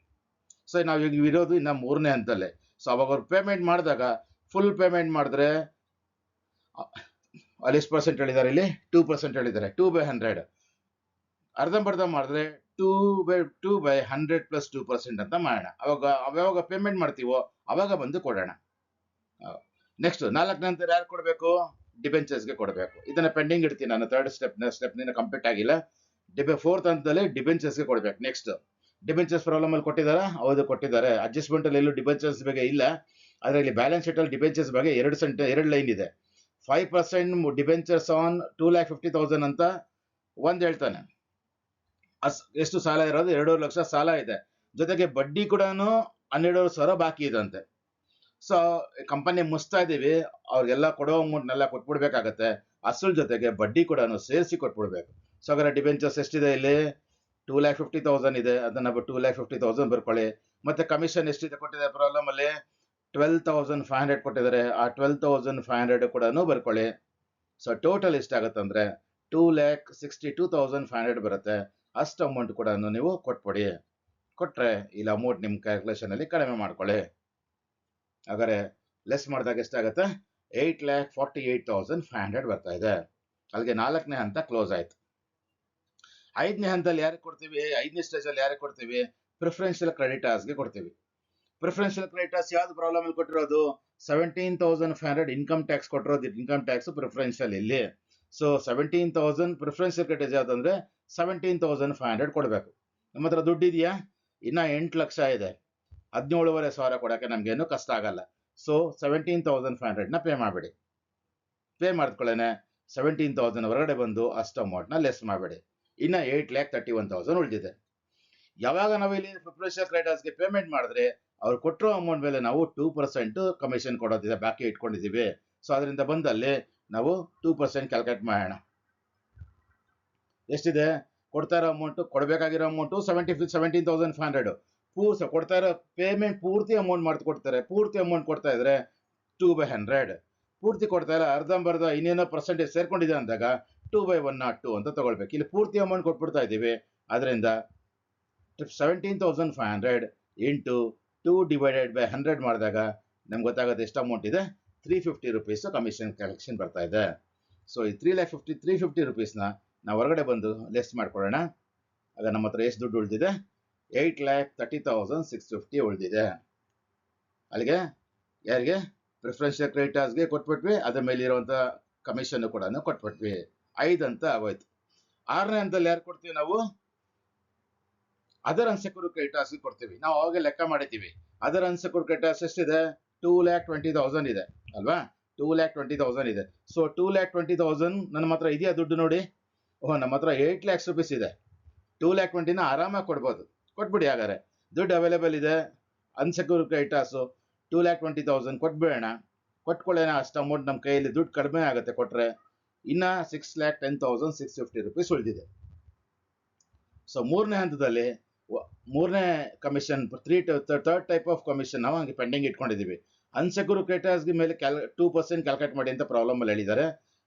ಸೊ ನಾವು ಈಗ ಇರೋದು ಇನ್ನು 3ನೇ ಹಂತಲ್ಲೇ. ಸೊ ಅವಾಗ ಅವ್ರು ಪೇಮೆಂಟ್ ಮಾಡಿದಾಗ ಫುಲ್ ಪೇಮೆಂಟ್ ಮಾಡಿದ್ರೆ ಅಲ್ಲಿ ಎಷ್ಟು ಪರ್ಸೆಂಟ್ ಹೇಳಿದ್ದಾರೆ? ಇಲ್ಲಿ 2% ಹೇಳಿದ್ದಾರೆ. 2/100. ಅರ್ಧಂಬರ್ಧ ಮಾಡಿದ್ರೆ 2/100 + 2% ಅಂತ ಮಾಡೋಣ. ಅವಾಗ ಪೇಮೆಂಟ್ ಮಾಡ್ತೀವೋ ಅವಾಗ ಬಂದು ಕೊಡೋಣ. ನೆಕ್ಸ್ಟ್ 4ನೇ ಹಂತ ಯಾರು ಕೊಡಬೇಕು? ಡಿಬೆಂಚರ್ಸ್ಗೆ ಕೊಡಬೇಕು. ಇದನ್ನ ಪೆಂಡಿಂಗ್ ಇಡ್ತೀನಿ ನಾನು. ಥರ್ಡ್ ಸ್ಟೆಪ್ ಕಂಪ್ಲೀಟ್ ಆಗಿಲ್ಲ. 4th ಹಂತದಲ್ಲಿ ಡಿಬೆಂಚರ್ಸ್ಗೆ ಕೊಡಬೇಕು. ನೆಕ್ಸ್ಟ್ ಡಿಬೆಂಚರ್ಸ್ ಪ್ರಾಬ್ಲಮ್ ಅಲ್ಲಿ ಕೊಟ್ಟಿದ್ದಾರೆ. ಹೌದು ಕೊಟ್ಟಿದ್ದಾರೆ. ಅಡ್ಜಸ್ಟ್ಮೆಂಟ್ ಅಲ್ಲಿ ಎಲ್ಲೂ ಡಿಬೆಂಚರ್ಸ್ ಬಗ್ಗೆ ಇಲ್ಲ. ಆದ್ರೆ ಇಲ್ಲಿ ಬ್ಯಾಲೆನ್ಸ್ ಶೀಟ್ ಅಲ್ಲಿ ಡಿಬೆಂಚರ್ಸ್ ಬಗ್ಗೆ 2 ಲೈನ್ ಇದೆ. 5% ಡಿಬೆಂಚರ್ಸ್ ಆನ್ 2,50,000 ಅಂತ ಒಂದ್ ಹೇಳ್ತಾನೆ. ಎಷ್ಟು ಸಾಲ ಇರೋದು? 2.5 ಲಕ್ಷ ಸಾಲ ಇದೆ. ಜೊತೆಗೆ ಬಡ್ಡಿ ಕೂಡ 12,000 ಬಾಕಿ ಇದಂತೆ. ಸೊ ಕಂಪನಿ ಮುಚ್ತಾ ಇದೀವಿ, ಅವ್ರಿಗೆಲ್ಲ ಕೊಡೋ ಅಮೌಂಟ್ನೆಲ್ಲ ಕೊಟ್ಬಿಡ್ಬೇಕಾಗತ್ತೆ. ಅಸಲ್ ಜೊತೆಗೆ ಬಡ್ಡಿ ಕೂಡ ಸೇರಿಸಿ ಕೊಟ್ಬಿಡ್ಬೇಕು. ಸೊ ಹಾಗಾದ್ರೆ ಡಿಬೆಂಚರ್ಸ್ ಎಷ್ಟಿದೆ ಇಲ್ಲಿ? 2,50,000 ಇದೆ. ಅದನ್ನ 2,50,000 ಬರ್ಕೊಳ್ಳಿ. ಮತ್ತೆ ಕಮಿಷನ್ ಎಷ್ಟಿದೆ ಕೊಟ್ಟಿದ್ದಾರೆ ಪ್ರಾಬ್ಲಮ್ ಅಲ್ಲಿ? 12,500 ಕೊಟ್ಟಿದ್ದಾರೆ. ಆ 12,500 ಕೂಡ ಬರ್ಕೊಳ್ಳಿ. ಸೊ ಟೋಟಲ್ ಎಷ್ಟಾಗತ್ತಂದ್ರೆ 2,62,500 ಬರುತ್ತೆ. ಅಷ್ಟು ಅಮೌಂಟ್ ಕೂಡ ನೀವು ಕೊಟ್ಬಿಡಿ. ಕೊಟ್ರೆ ಇಲ್ಲಿ ಅಮೌಂಟ್ ನಿಮ್ ಕ್ಯಾಲ್ಕುಲೇಷನ್ ಅಲ್ಲಿ ಕಡಿಮೆ ಮಾಡ್ಕೊಳ್ಳಿ. ಹಾಗಾದ್ರೆ ಲೆಸ್ ಮಾಡಿದಾಗ ಎಷ್ಟಾಗತ್ತೆ? 8,48,500 ಬರ್ತಾ ಇದೆ. ಅಲ್ಲಿಗೆ 4ನೇ ಹಂತ ಕ್ಲೋಸ್ ಆಯ್ತು. 5ನೇ ಹಂತದಲ್ಲಿ ಯಾರಿಗೆ ಕೊಡ್ತೀವಿ? 5ನೇ ಸ್ಟೇಜ್ ಅಲ್ಲಿ ಯಾರಿಗೆ ಕೊಡ್ತೀವಿ? ಪ್ರಿಫರೆನ್ಷಿಯಲ್ ಕ್ರೆಡಿಟರ್ಸ್ಗೆ ಕೊಡ್ತೀವಿ. ಪ್ರಿಫರೆನ್ಷಿಯಲ್ ಕ್ರೆಡಿಟರ್ಸ್ ಯಾವ್ದು ಪ್ರಾಬ್ಲಮ್ ಅಲ್ಲಿ ಕೊಟ್ಟಿರೋದು? 17,500 ಇನ್ಕಮ್ ಟ್ಯಾಕ್ಸ್ ಕೊಟ್ಟಿರೋದು. ಇನ್ಕಮ್ ಟ್ಯಾಕ್ಸ್ ಪ್ರಿಫರೆನ್ಷಿಯಲ್ ಇಲ್ಲಿ. ಸೊ 17,000 ಪ್ರಿಫರೆನ್ಷಿಯಲ್ ಕ್ರೆಡಿಟರ್ಸ್ ಯಾವ್ದಂದ್ರೆ 17,500 ಕೊಡಬೇಕು. ನಮ್ಮ ಹತ್ರ ದುಡ್ಡು ಇದೆಯಾ? ಇನ್ನ 8 ಲಕ್ಷ ಇದೆ. 17,500 ಕೊಡಕ್ಕೆ ನಮ್ಗೇನು ಕಷ್ಟ ಆಗಲ್ಲ. ಸೊ 17,500 ನ ಪೇ ಮಾಡ್ಬಿಡಿ. ಪೇ ಮಾಡ್ಕೊಳ್ಳೇನೆ 17,000 ಹೊರಗಡೆ ಬಂದು ಅಷ್ಟು ಅಮೌಂಟ್ ನ ಲೆಸ್ ಮಾಡಬೇಡಿ. ಇನ್ನ 8,31,000 ಉಳಿದಿದೆ. ಯಾವಾಗ ನಾವು ಇಲ್ಲಿ ಪ್ರಿಫರೆನ್ಷಿಯಲ್ ಕ್ರೆಡಿಟರ್ಸ್ಗೆ ಪೇಮೆಂಟ್ ಮಾಡಿದ್ರೆ ಅವ್ರು ಕೊಟ್ಟಿರೋ ಅಮೌಂಟ್ ಮೇಲೆ ನಾವು 2% ಕಮಿಷನ್ ಕೊಡೋದಿದೆ, ಬಾಕಿ ಇಟ್ಕೊಂಡಿದೀವಿ. ಸೊ ಅದರಿಂದ ಬಂದಲ್ಲಿ ನಾವು 2% ಕ್ಯಾಲ್ಕುಲೇಟ್ ಮಾಡೋಣ. ಎಷ್ಟಿದೆ? ಕೊಡ್ತಾ ಇರೋ ಅಮೌಂಟ್, ಕೊಡಬೇಕಾಗಿರೋ ಅಮೌಂಟು 17,500. ಕೊಡ್ತಾ ಇರೋ ಪೇಮೆಂಟ್ ಪೂರ್ತಿ ಅಮೌಂಟ್ ಮಾಡ್ತು ಕೊಡ್ತಾರೆ. ಪೂರ್ತಿ ಅಮೌಂಟ್ ಕೊಡ್ತಾ ಇದ್ರೆ 2/100. ಪೂರ್ತಿ ಕೊಡ್ತಾ ಇಲ್ಲ, ಅರ್ಧಂಬರ್ಧ ಇನ್ನೇನೋ ಪರ್ಸೆಂಟೇಜ್ ಸೇರ್ಕೊಂಡಿದೆ ಅಂದಾಗ 2/102 ಅಂತ ತಗೊಳ್ಬೇಕು. ಇಲ್ಲಿ ಪೂರ್ತಿ ಅಮೌಂಟ್ ಕೊಟ್ಬಿಡ್ತಾ ಇದ್ದೀವಿ. ಅದರಿಂದ 17,500 ಇಂಟು 2/100 ಮಾಡಿದಾಗ ನಮ್ಗೆ ಗೊತ್ತಾಗುತ್ತೆ ಎಷ್ಟು ಅಮೌಂಟ್ ಇದೆ. 350 rupees ಕಮಿಷನ್ ಕಲೆಕ್ಷನ್ ಬರ್ತಾ ಇದೆ. ಸೊ ಈ 350 rupeesನ ನಾವು ಹೊರಗಡೆ ಬಂದು ಲೆಸ್ ಮಾಡ್ಕೊಳ್ಳೋಣ. ಆಗ ನಮ್ಮ ಹತ್ರ ಎಷ್ಟು ದುಡ್ಡು ಉಳಿದಿದೆ? 8,30,650 ಉಳಿದಿದೆ. ಅಲ್ಲಿಗೆ ಯಾರಿಗೆ? ಪ್ರಿಫರೆನ್ಷಿಯಲ್ ಕ್ರೆಡಿಟರ್ಸ್ಗೆ ಕೊಟ್ಬಿಟ್ವಿ. ಅದ್ರ ಮೇಲೆ ಇರುವಂತ ಕಮಿಷನ್ ಕೂಡ ಕೊಟ್ಬಿಟ್ವಿ. 5 ಅಂತ ಆಗೋಯ್ತು. 6ನೇ ಹಂತದಲ್ಲಿ ಯಾರು ಕೊಡ್ತೀವಿ ನಾವು? ಅದರ್ ಅನ್ಸೆಕ್ಯೂರ್ಡ್ ಕ್ರೆಡಿಟರ್ಸ್ಗೆ ಕೊಡ್ತೀವಿ. ನಾವು ಅವಾಗ ಲೆಕ್ಕ ಮಾಡಿದ್ದೀವಿ. ಅದರ್ ಅನ್ಸೆಕ್ಯೂರ್ಡ್ ಕ್ರೆಡಿಟರ್ಸ್ ಎಷ್ಟಿದೆ? 2,20,000 ಇದೆ ಅಲ್ವಾ? 2,20,000 ಇದೆ. ಸೊ 2,20,000 ನನ್ನ ಹತ್ರ ಇದೆಯಾ ದುಡ್ಡು ನೋಡಿ? ಓಹ್, ನಮ್ಮ ಹತ್ರ 8 lakhs rupees ಇದೆ. 2,20,000 ಆರಾಮಾಗಿ ಕೊಡ್ಬೋದು. ಕೊಟ್ಬಿಡಿ. ಹಾಗಾದ್ರೆ ದುಡ್ಡು ಅವೈಲೇಬಲ್ ಇದೆ. Unsecured creditors 2,20,000 ಕೊಟ್ಬಿಡೋಣ. ಕೊಟ್ಕೊಳ್ಳೋಣ. ಅಷ್ಟು ಅಮೌಂಟ್ ನಮ್ಮ ಕೈಯಲ್ಲಿ ದುಡ್ಡು ಕಡಿಮೆ ಆಗುತ್ತೆ ಕೊಟ್ರೆ. ಇನ್ನ 6,10,650 rupees ಉಳಿದಿದೆ. ಸೊ 3ನೇ ಹಂತದಲ್ಲಿ 3ನೇ commission, third type of commission ನಾವು ಹಂಗೆ ಪೆಂಡಿಂಗ್ ಇಟ್ಕೊಂಡಿದೀವಿ. ಅನ್ಸೆಕ್ಯೂರ್ಡ್ ಕ್ರೆಡಿಟರ್ಸ್ಗೆ ಮೇಲೆ 2% ಕ್ಯಾಲ್ಕುಲೇಟ್ ಮಾಡಿ ಅಂತ ಪ್ರಾಬ್ಲಮ್ ಅಲ್ಲಿ ಹೇಳಿದ್ದಾರೆ.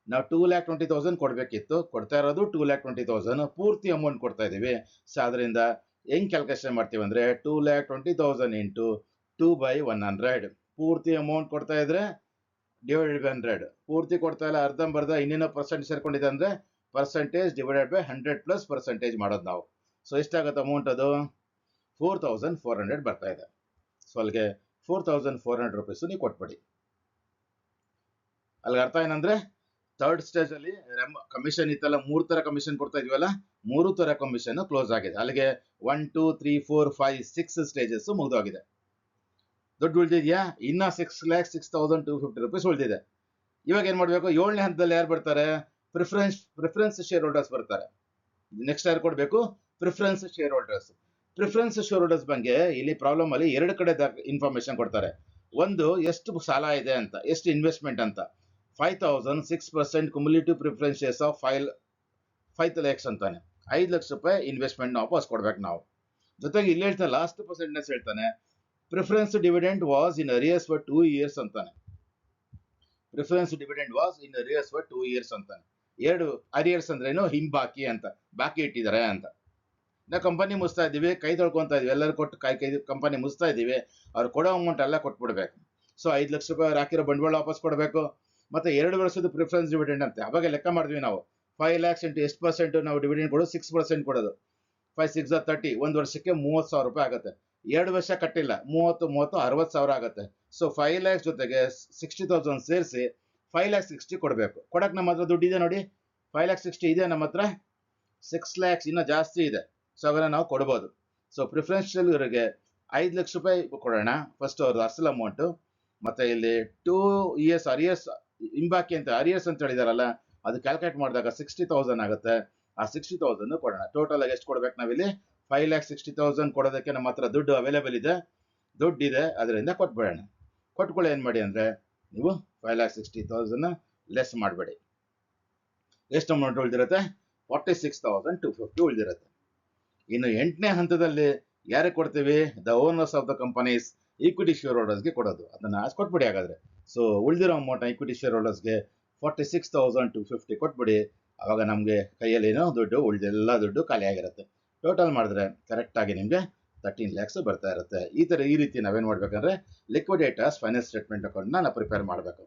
ನಾವು 2,20,000 ಕೊಡಬೇಕಿತ್ತು. ಕೊಡ್ತಾ ಇರೋದು 2,20,000. ಪೂರ್ತಿ ಅಮೌಂಟ್ ಕೊಡ್ತಾ ಇದೀವಿ. ಸೊ ಅದರಿಂದ ಹೆಂಗ್ ಕ್ಯಾಲ್ಕುಲೇಷನ್ ಮಾಡ್ತೀವಿ ಅಂದ್ರೆ 2,20,000 ಇಂಟು 2/100. ಪೂರ್ತಿ ಅಮೌಂಟ್ ಕೊಡ್ತಾ ಇದ್ರೆ ಡಿವೈಡೆಡ್ ಬೈ 100. ಪೂರ್ತಿ ಕೊಡ್ತಾ ಇಲ್ಲ, ಅರ್ಧಂಬರ್ಧ ಇನ್ನೇನೋ ಪರ್ಸೆಂಟ್ ಸೇರ್ಕೊಂಡಿದೆ ಅಂದ್ರೆ percentage divided by 100 plus percentage ಮಾಡೋದು ನಾವು. ಸೊ ಎಷ್ಟಾಗುತ್ತೆ ಅಮೌಂಟ್? ಅದು 4,400 ಬರ್ತಾ ಇದೆ. ಸೊ ಅಲ್ಲಿಗೆ 4,400 rupees ನೀವು ಕೊಟ್ಬಿಡಿ. ಅಲ್ಲಿಗೆ ಅರ್ಥ ಏನಂದ್ರೆ ಥರ್ಡ್ ಸ್ಟೇಜ್ ಅಲ್ಲಿ ಕಮಿಷನ್ ಇತ್ತಲ್ಲ, 3 ತರ ಕಮಿಷನ್ ಕೊಡ್ತಾ ಇದೀವಲ್ಲ, 3 ತರ ಕಮಿಷನ್ ಕ್ಲೋಸ್ ಆಗಿದೆ. ಅಲ್ಲಿಗೆ 1 2 3 4 5 6 ಸ್ಟೇಜಸ್ ಮುಗಿದೋಗಿದೆ. ದುಡ್ಡು ಉಳಿದಿದ್ಯಾ? ಇನ್ನ 6,06,250 rupees ಉಳಿದಿದೆ. ಇವಾಗ ಏನ್ ಮಾಡ್ಬೇಕು? 7ನೇ ಹಂತದಲ್ಲಿ ಯಾರು ಬರ್ತಾರೆ? ಪ್ರಿಫರೆನ್ಸ್ ಶೇರ್ ಹೋಲ್ಡರ್ಸ್ ಬರ್ತಾರೆ. ನೆಕ್ಸ್ಟ್ ಯಾರು ಕೊಡ್ಬೇಕು? Preference share holders. Preference share holders ಬಗ್ಗೆ ಇಲ್ಲಿ ಪ್ರಾಬ್ಲಮ್ ಅಲ್ಲಿ 2 ಕಡೆ ಇನ್ಫಾರ್ಮೇಶನ್ ಕೊಡ್ತಾರೆ. ಒಂದು, ಎಷ್ಟು ಸಾಲ ಇದೆ ಅಂತ, ಎಷ್ಟು ಇನ್ವೆಸ್ಟ್ಮೆಂಟ್ ಅಂತ. 5,000 6% cumulative preference shares of 5 lakhs ಅಂತಾನೆ. 5 ಲಕ್ಷ ರೂಪಾಯಿ ಇನ್ವೆಸ್ಟ್ಮೆಂಟ್ ವಾಪಸ್ ಕೊಡ್ಬೇಕು ನಾವು. ಜೊತೆಗೆ ಇಲ್ಲಿ ಹೇಳ್ತಾನೆ, ಲಾಸ್ಟ್ ಪರ್ಸೆಂಟೇಜ್ ಹೇಳ್ತಾನೆ, preference dividend was in arrears for 2 years ಅಂತಾನೆ. Preference dividend was in arrears for 2 years ಅಂತಾನೆ. 2 ಅರಿಯರ್ಸ್ ಅಂದ್ರೆ ಏನು? ಹಿಂಬಾಕಿ ಅಂತ, ಬಾಕಿ ಇಟ್ಟಿದ್ದಾರೆ ಅಂತ. ನಾವು ಕಂಪನಿ ಮುಗಿಸ್ತಾ ಇದೀವಿ, ಕೈ ತೊಳ್ಕೊಂತ ಇದೀವಿ, ಎಲ್ಲರೂ ಕೊಟ್ಟು ಕೈ ಕಂಪನಿ ಮುಗಿಸ್ತಾ ಇದೀವಿ. ಅವ್ರು ಕೊಡೋ ಅಮೌಂಟ್ ಎಲ್ಲ ಕೊಟ್ಬಿಡ್ಬೇಕು. ಸೊ 5 ಲಕ್ಷ ರೂಪಾಯಿ ಅವ್ರು ಹಾಕಿರೋ ಬಂಡವಾಳ ವಾಪಸ್ ಕೊಡಬೇಕು. ಮತ್ತೆ 2 ವರ್ಷದ ಪ್ರಿಫರೆನ್ಸ್ ಡಿವಿಡೆಂಡ್ ಅಂತೆ. ಅವಾಗ ಲೆಕ್ಕ ಮಾಡಿದ್ವಿ ನಾವು. 5 lakhs ಇಂಟು ಎಷ್ಟು ಪರ್ಸೆಂಟ್ ನಾವು ಡಿವಿಡೆಂಡ್ ಕೊಡೋದು? 6% ಕೊಡೋದು. 5 6 30. 1 ವರ್ಷಕ್ಕೆ 30,000 ರೂಪಾಯಿ ಆಗುತ್ತೆ. 2 ವರ್ಷ ಕಟ್ಟಿಲ್ಲ, 30 60,000 ಆಗುತ್ತೆ. ಸೊ 5 lakhs ಜೊತೆಗೆ 60,000 ಸೇರಿಸಿ 5,60,000 ಕೊಡಬೇಕು. ಕೊಡಕ್ ನಮ್ಮ ಹತ್ರ ದುಡ್ಡಿದೆ ನೋಡಿ. 5,60,000 ಇದೆ ನಮ್ಮ ಹತ್ರ. 6 lakhs ಇನ್ನ ಜಾಸ್ತಿ ಇದೆ. ಸೊ ಅವಾಗ ನಾವು ಕೊಡ್ಬೋದು. ಸೊ ಪ್ರಿಫರೆನ್ಷಿಯಲ್ ಇವರಿಗೆ 5 ಲಕ್ಷ ರೂಪಾಯಿ ಕೊಡೋಣ ಫಸ್ಟ್ ಅವ್ರದ್ದು ಅಸಲ್ ಅಮೌಂಟ್. ಮತ್ತೆ ಇಲ್ಲಿ 2 years ಅರಿಯರ್ಸ್ ಹಿಂಬಾಕಿ ಅಂತ ಅರಿಯರ್ಸ್ ಅಂತ ಹೇಳಿದಾರಲ್ಲ, ಅದು ಕ್ಯಾಲ್ಕುಲೇಟ್ ಮಾಡಿದಾಗ 60,000 ಆಗುತ್ತೆ. ಆ 60,000 ಕೊಡೋಣ. ಟೋಟಲ್ ಆಗಿ ಎಷ್ಟು ಕೊಡ್ಬೇಕು ನಾವಿಲ್ಲಿ? 5,60,000 ಕೊಡೋದಕ್ಕೆ ನಮ್ಮ ಹತ್ರ ದುಡ್ಡು ಅವೈಲೇಬಲ್ ಇದೆ, ದುಡ್ಡಿದೆ, ಅದರಿಂದ ಕೊಟ್ಬಿಡೋಣ. ಕೊಟ್ಕೊಳ್ಳಿ. ಏನು ಮಾಡಿ ಅಂದರೆ ನೀವು 5,60,000 ಲೆಸ್ ಮಾಡಬೇಡಿ. ಎಷ್ಟು ಅಮೌಂಟ್ ಉಳಿದಿರುತ್ತೆ? 46,250 ಉಳಿದಿರುತ್ತೆ. ಇನ್ನು 8ನೇ ಹಂತದಲ್ಲಿ ಯಾರಿಗೆ ಕೊಡ್ತೀವಿ? The owners of the companies, equity ಶೇರ್ ಹೋಲ್ಡರ್ಸ್ಗೆ ಕೊಡೋದು. ಅದನ್ನು ಕೊಟ್ಬಿಡಿ ಹಾಗಾದರೆ. ಸೊ ಉಳಿದಿರೋ ಅಮೌಂಟ್ ಈಕ್ವಿಟಿ ಶೇರ್ ಹೋಲ್ಡರ್ಸ್ಗೆ 46,250 ಕೊಟ್ಬಿಡಿ. ಆವಾಗ ನಮಗೆ ಕೈಯಲ್ಲೇನೋ ದುಡ್ಡು ಉಳಿದೆಲ್ಲ ದುಡ್ಡು ಖಾಲಿ ಆಗಿರುತ್ತೆ. ಟೋಟಲ್ ಮಾಡಿದ್ರೆ ಕರೆಕ್ಟಾಗಿ ನಿಮಗೆ 13 lakhs ಬರ್ತಾ ಇರುತ್ತೆ. ಈ ರೀತಿ ನಾವೇನು ಮಾಡಬೇಕಂದ್ರೆ ಲಿಕ್ವಿಡೇಟರ್ಸ್ ಫೈನಾನ್ಸ್ ಸ್ಟೇಟ್ಮೆಂಟ್ ಅಕೌಂಟ್ನ ನಾವು ಪ್ರಿಪೇರ್ ಮಾಡಬೇಕು.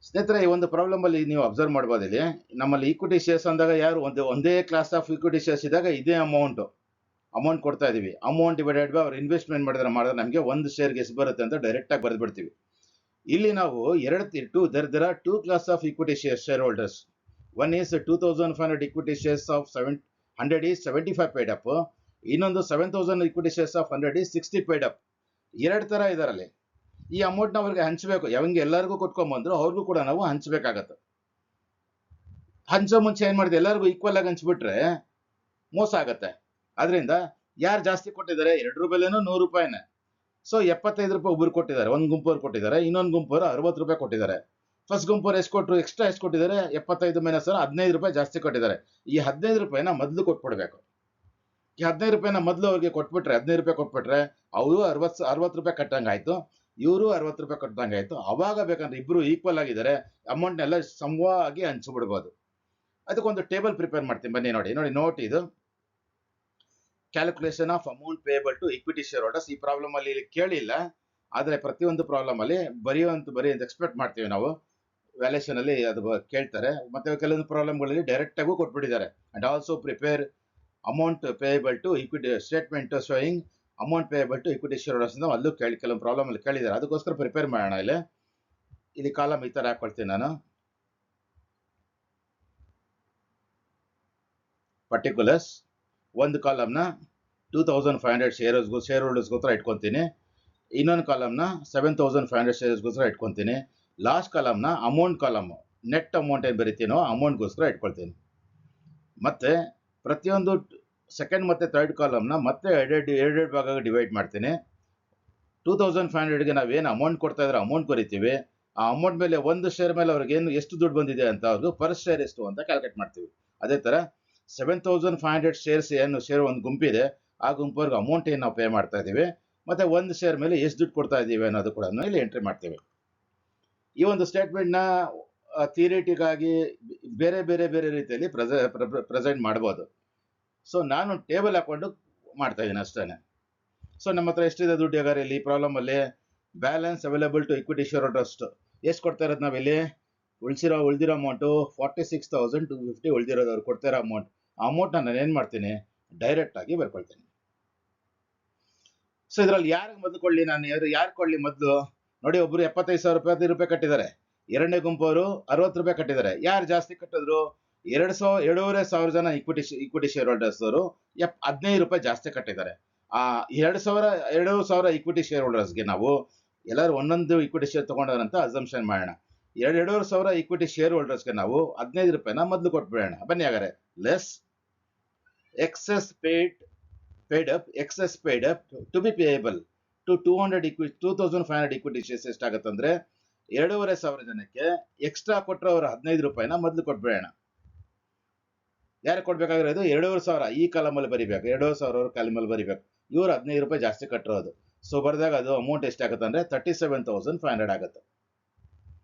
ಸ್ನೇಹಿತರೆ, ಈ ಒಂದು ಪ್ರಾಬ್ಲಮಲ್ಲಿ ನೀವು ಅಬ್ಸರ್ವ್ ಮಾಡ್ಬೋದು. ಇಲ್ಲಿ ನಮ್ಮಲ್ಲಿ ಈಕ್ವಿಟಿ ಶೇರ್ಸ್ ಅಂದಾಗ ಯಾರು ಒಂದೇ ಕ್ಲಾಸ್ ಆಫ್ ಈಕ್ವಿಟಿ ಶೇರ್ಸ್ ಇದ್ದಾಗ ಇದೇ ಅಮೌಂಟ್ ಕೊಡ್ತಾ ಇದೀವಿ. ಅಮೌಂಟ್ ಡಿವೈಡೆಡ್ ಬೈ ಅವ್ರು ಇನ್ವೆಸ್ಟ್ಮೆಂಟ್ ಮಾಡಿದ್ರೆ ನಮಗೆ ಒಂದು ಶೇರ್ಗೆ ಎಷ್ಟು ಬರುತ್ತೆ ಅಂತ ಡೈರೆಕ್ಟಾಗಿ ಬರೆದ್ಬಿಡ್ತೀವಿ. ಇಲ್ಲಿ ನಾವು there are two class of equity shareholders. One is 2,500 equity shares of 100 is 75 paid up. ಇನ್ನೊಂದು 7,000 equity shares of 100 is 60 paid up. ಎರಡು ತರ ಇದರಲ್ಲಿ. ಈ ಅಮೌಂಟ್ನ ಅವ್ರಿಗೆ ಹಂಚಬೇಕು. ಯಾವಂಗೆ ಎಲ್ಲರಿಗೂ ಕೊಟ್ಕೊಂಡ್ಬಂದ್ರು ಅವ್ರಿಗೂ ಕೂಡ ನಾವು ಹಂಚಬೇಕಾಗತ್ತೆ. ಹಂಚೋ ಮುಂಚೆ ಏನ್ ಮಾಡಿದೆ, ಎಲ್ಲರಿಗೂ ಈಕ್ವಲ್ ಆಗಿ ಹಂಚ್ಬಿಟ್ರೆ ಮೋಸ ಆಗತ್ತೆ. ಆದ್ರಿಂದ ಯಾರು ಜಾಸ್ತಿ ಕೊಟ್ಟಿದ್ದಾರೆ, 2 ರೂಪಾಯಿಲೇನೋ 100 ರೂಪಾಯಿನೇ. ಸೊ 75 ರೂಪಾಯಿ ಒಬ್ರು ಕೊಟ್ಟಿದ್ದಾರೆ, ಒಂದು ಗುಂಪವ್ರು ಕೊಟ್ಟಿದ್ದಾರೆ, ಇನ್ನೊಂದು ಗುಂಪವರು 60 ರೂಪಾಯಿ ಕೊಟ್ಟಿದ್ದಾರೆ. ಫಸ್ಟ್ ಗುಂಪವ್ರು ಎಷ್ಟು ಕೊಟ್ಟರು, ಎಕ್ಸ್ಟ್ರಾ ಎಷ್ಟು ಕೊಟ್ಟಿದ್ದಾರೆ? 75 ಮೈನಸ್ 15 ರೂಪಾಯಿ ಜಾಸ್ತಿ ಕೊಟ್ಟಿದ್ದಾರೆ. ಈ 15 ರೂಪಾಯಿನ ಮೊದಲು ಕೊಟ್ಬಿಡ್ಬೇಕು. ಈ 15 ರೂಪಾಯಿನ ಮೊದಲು ಅವ್ರಿಗೆ ಕೊಟ್ಬಿಟ್ರೆ, 15 ರೂಪಾಯಿ ಕೊಟ್ಬಿಟ್ರೆ ಅವರು 60 ರೂಪಾಯಿ ಕಟ್ಟಂಗಾಯ್ತು, ಇವರು 60 ರೂಪಾಯಿ ಕಟ್ಟಂಗಾಯ್ತು. ಅವಾಗ ಬೇಕಂದ್ರೆ ಇಬ್ರು ಈಕ್ವಲ್ ಆಗಿದ್ದಾರೆ, ಅಮೌಂಟ್ನೆಲ್ಲ ಸಮವಾಗಿ ಹಂಚ್ಬಿಡ್ಬೋದು. ಅದಕ್ಕೊಂದು ಟೇಬಲ್ ಪ್ರಿಪೇರ್ ಮಾಡ್ತೀನಿ, ಬನ್ನಿ ನೋಡಿ. ನೋಟ್ ಇದು calculation of amount payable to equity share holders. ಈ ಪ್ರಾಬ್ಲಮ್ ಅಲ್ಲಿ ಕೇಳಿಲ್ಲ, ಆದರೆ ಪ್ರತಿಯೊಂದು ಪ್ರಾಬ್ಲಮ್ ಅಲ್ಲಿ ಬರೀ ಅಂತ ಎಕ್ಸ್ಪೆಕ್ಟ್ ಮಾಡ್ತೀವಿ ನಾವು. ವ್ಯಾಲ್ಯೂಷನ್ ಅಲ್ಲಿ ಅದು ಕೇಳ್ತಾರೆ. ಮತ್ತೆ ಕೆಲವೊಂದು ಪ್ರಾಬ್ಲಮ್ಗಳಲ್ಲಿ ಡೈರೆಕ್ಟ್ ಆಗೂ ಕೊಟ್ಬಿಟ್ಟಿದ್ದಾರೆ. And also prepare amount payable to equity statement showing amount payable to equity share holders ಅಂತ ಅಲ್ಲೂ ಕೆಲವು ಪ್ರಾಬ್ಲಮ್ ಅಲ್ಲಿ ಕೇಳಿದ್ದಾರೆ. ಅದಕ್ಕೋಸ್ಕರ ಪ್ರಿಪೇರ್ ಮಾಡೋಣ. ಇಲ್ಲಿ ಕಾಲಮ್ ಈ ತರ ಹಾಕೊಳ್ತೀನಿ ನಾನು. ಪರ್ಟಿಕ್ಯುಲರ್ಸ್ ಒಂದು ಕಾಲಮ್ನ 2,500 ಶೇರ್ ಹೋಲ್ಡರ್ಸ್ಗೋಸ್ಕರ ಇಟ್ಕೊತೀನಿ. ಇನ್ನೊಂದು ಕಾಲಮ್ನ 7,500 ಶೇರ್ಸ್ಗೋಸ್ಕರ ಇಟ್ಕೊತೀನಿ. ಲಾಸ್ಟ್ ಕಾಲಮ್ನ ಅಮೌಂಟ್ ಕಾಲಮ್, ನೆಟ್ ಅಮೌಂಟ್ ಏನು ಬರೀತೀನೋ ಅಮೌಂಟ್ಗೋಸ್ಕರ ಇಟ್ಕೊಳ್ತೀನಿ. ಮತ್ತೆ ಪ್ರತಿಯೊಂದು ಸೆಕೆಂಡ್ ಮತ್ತು ಥರ್ಡ್ ಕಾಲಮ್ನ ಮತ್ತೆ ಎರಡೆರಡು ಭಾಗ ಡಿವೈಡ್ ಮಾಡ್ತೀನಿ. 2,500ಗೆ ನಾವೇನು ಅಮೌಂಟ್ ಕೊಡ್ತಾ ಇದ್ರೆ ಅಮೌಂಟ್ ಬರೀತೀವಿ. ಆ ಅಮೌಂಟ್ ಮೇಲೆ ಒಂದು ಶೇರ್ ಮೇಲೆ ಅವ್ರಿಗೆ ಎಷ್ಟು ದುಡ್ಡು ಬಂದಿದೆ ಅಂತ ಅವ್ರಿಗೆ ಪರ್ ಶೇರ್ ಎಷ್ಟು ಅಂತ ಕ್ಯಾಲ್ಕುಲೇಟ್ ಮಾಡ್ತೀವಿ. ಅದೇ ಥರ 7,500 ಶೇರ್ಸ್ ಏನು ಶೇರ್ ಒಂದು ಗುಂಪಿದೆ, ಆ ಗುಂಪವ್ರಿಗೆ ಅಮೌಂಟ್ ಏನು ನಾವು ಪೇ ಮಾಡ್ತಾ ಇದ್ದೀವಿ, ಮತ್ತೆ ಒಂದು ಶೇರ್ ಮೇಲೆ ಎಷ್ಟು ದುಡ್ಡು ಕೊಡ್ತಾ ಇದ್ದೀವಿ ಅನ್ನೋದು ಕೂಡ ಇಲ್ಲಿ ಎಂಟ್ರಿ ಮಾಡ್ತೀವಿ. ಈ ಒಂದು ಸ್ಟೇಟ್ಮೆಂಟ್ನ ಥಿಯರಿಟಿಕ್ ಆಗಿ ಬೇರೆ ಬೇರೆ ಬೇರೆ ರೀತಿಯಲ್ಲಿ ಪ್ರೆಸೆಂಟ್ ಮಾಡ್ಬೋದು. ಸೊ ನಾನು ಟೇಬಲ್ ಹಾಕೊಂಡು ಮಾಡ್ತಾ ಇದ್ದೀನಿ ಅಷ್ಟೇ. ಸೊ ನಮ್ಮ ಹತ್ರ ಎಷ್ಟಿದೆ ದುಡ್ಡು ಯಾರು ಇಲ್ಲಿ ಪ್ರಾಬ್ಲಮ್ ಅಲ್ಲಿ? Balance available to equity share holders ಎಷ್ಟು ಕೊಡ್ತಾ ಇರೋದು ನಾವಿಲ್ಲಿ? ಉಳಿದಿರೋ ಅಮೌಂಟು 46,250 ಉಳಿದಿರೋದು ಅವ್ರು ಕೊಡ್ತಾ ಇರೋ ಅಮೌಂಟ್. ಆ ಅಮೌಂಟ್ನ ನಾನು ಏನು ಮಾಡ್ತೀನಿ, ಡೈರೆಕ್ಟ್ ಆಗಿ ಬರ್ಕೊಳ್ತೀನಿ. ಸೊ ಇದರಲ್ಲಿ ಯಾರಿಗೆ ಮೊದಲು ಕೊಡಲಿ ನಾನು? ಯಾರು ಕೊಡಲಿ ಮೊದಲು? ನೋಡಿ, ಒಬ್ರು 75,000 ರೂಪಾಯಿ ಕಟ್ಟಿದ್ದಾರೆ, ಎರಡನೇ ಗುಂಪವರು 60 ರೂಪಾಯಿ ಕಟ್ಟಿದ್ದಾರೆ. ಯಾರು ಜಾಸ್ತಿ ಕಟ್ಟಿದ್ರು? 2,500 ಜನ ಈಕ್ವಿಟಿ ಶೇರ್ ಹೋಲ್ಡರ್ಸ್ ಅವರು 15 ರೂಪಾಯಿ ಜಾಸ್ತಿ ಕಟ್ಟಿದ್ದಾರೆ. ಆ 2,000 ಈಕ್ವಿಟಿ ಶೇರ್ ಹೋಲ್ಡರ್ಸ್ಗೆ ನಾವು ಎಲ್ಲರೂ ಒಂದೊಂದು ಈಕ್ವಿಟಿ ಶೇರ್ ತಗೊಂಡಾರಂತ ಅಸಂಪ್ಷನ್ ಮಾಡೋಣ. 2,500 ಈಕ್ವಿಟಿ ಶೇರ್ ಹೋಲ್ಡರ್ಸ್ಗೆ ನಾವು 15 ರೂಪಾಯಿನ ಮೊದಲು ಕೊಟ್ಬಿಡೋಣ. ಬನ್ನಿ ಹಾಗಾದ್ರೆ. Less excess paid up to be payable to 2,500 equity shares ಎಷ್ಟಾಗತ್ತಂದ್ರೆ 2,500 ಜನಕ್ಕೆ ಎಕ್ಸ್ಟ್ರಾ ಕೊಟ್ಟರೆ ಅವರು 15 ರೂಪಾಯಿನ ಮೊದಲು ಕೊಟ್ಬಿಡೋಣ. ಯಾರು ಕೊಡ್ಬೇಕಾಗಿರೋದು? 2,500 ಈ ಕಾಲಮಲ್ಲಿ ಬರಿಬೇಕು, 2,500 ಅವ್ರ ಕಾಲಮಲ್ಲಿ ಬರಿಬೇಕು. ಇವರು 15 ರೂಪಾಯಿ ಜಾಸ್ತಿ ಕಟ್ಟಿರೋದು. ಸೊ ಬರೆದಾಗ ಅದು ಅಮೌಂಟ್ ಎಷ್ಟಾಗುತ್ತೆ ಅಂದ್ರೆ 37,500 ಆಗುತ್ತೆ.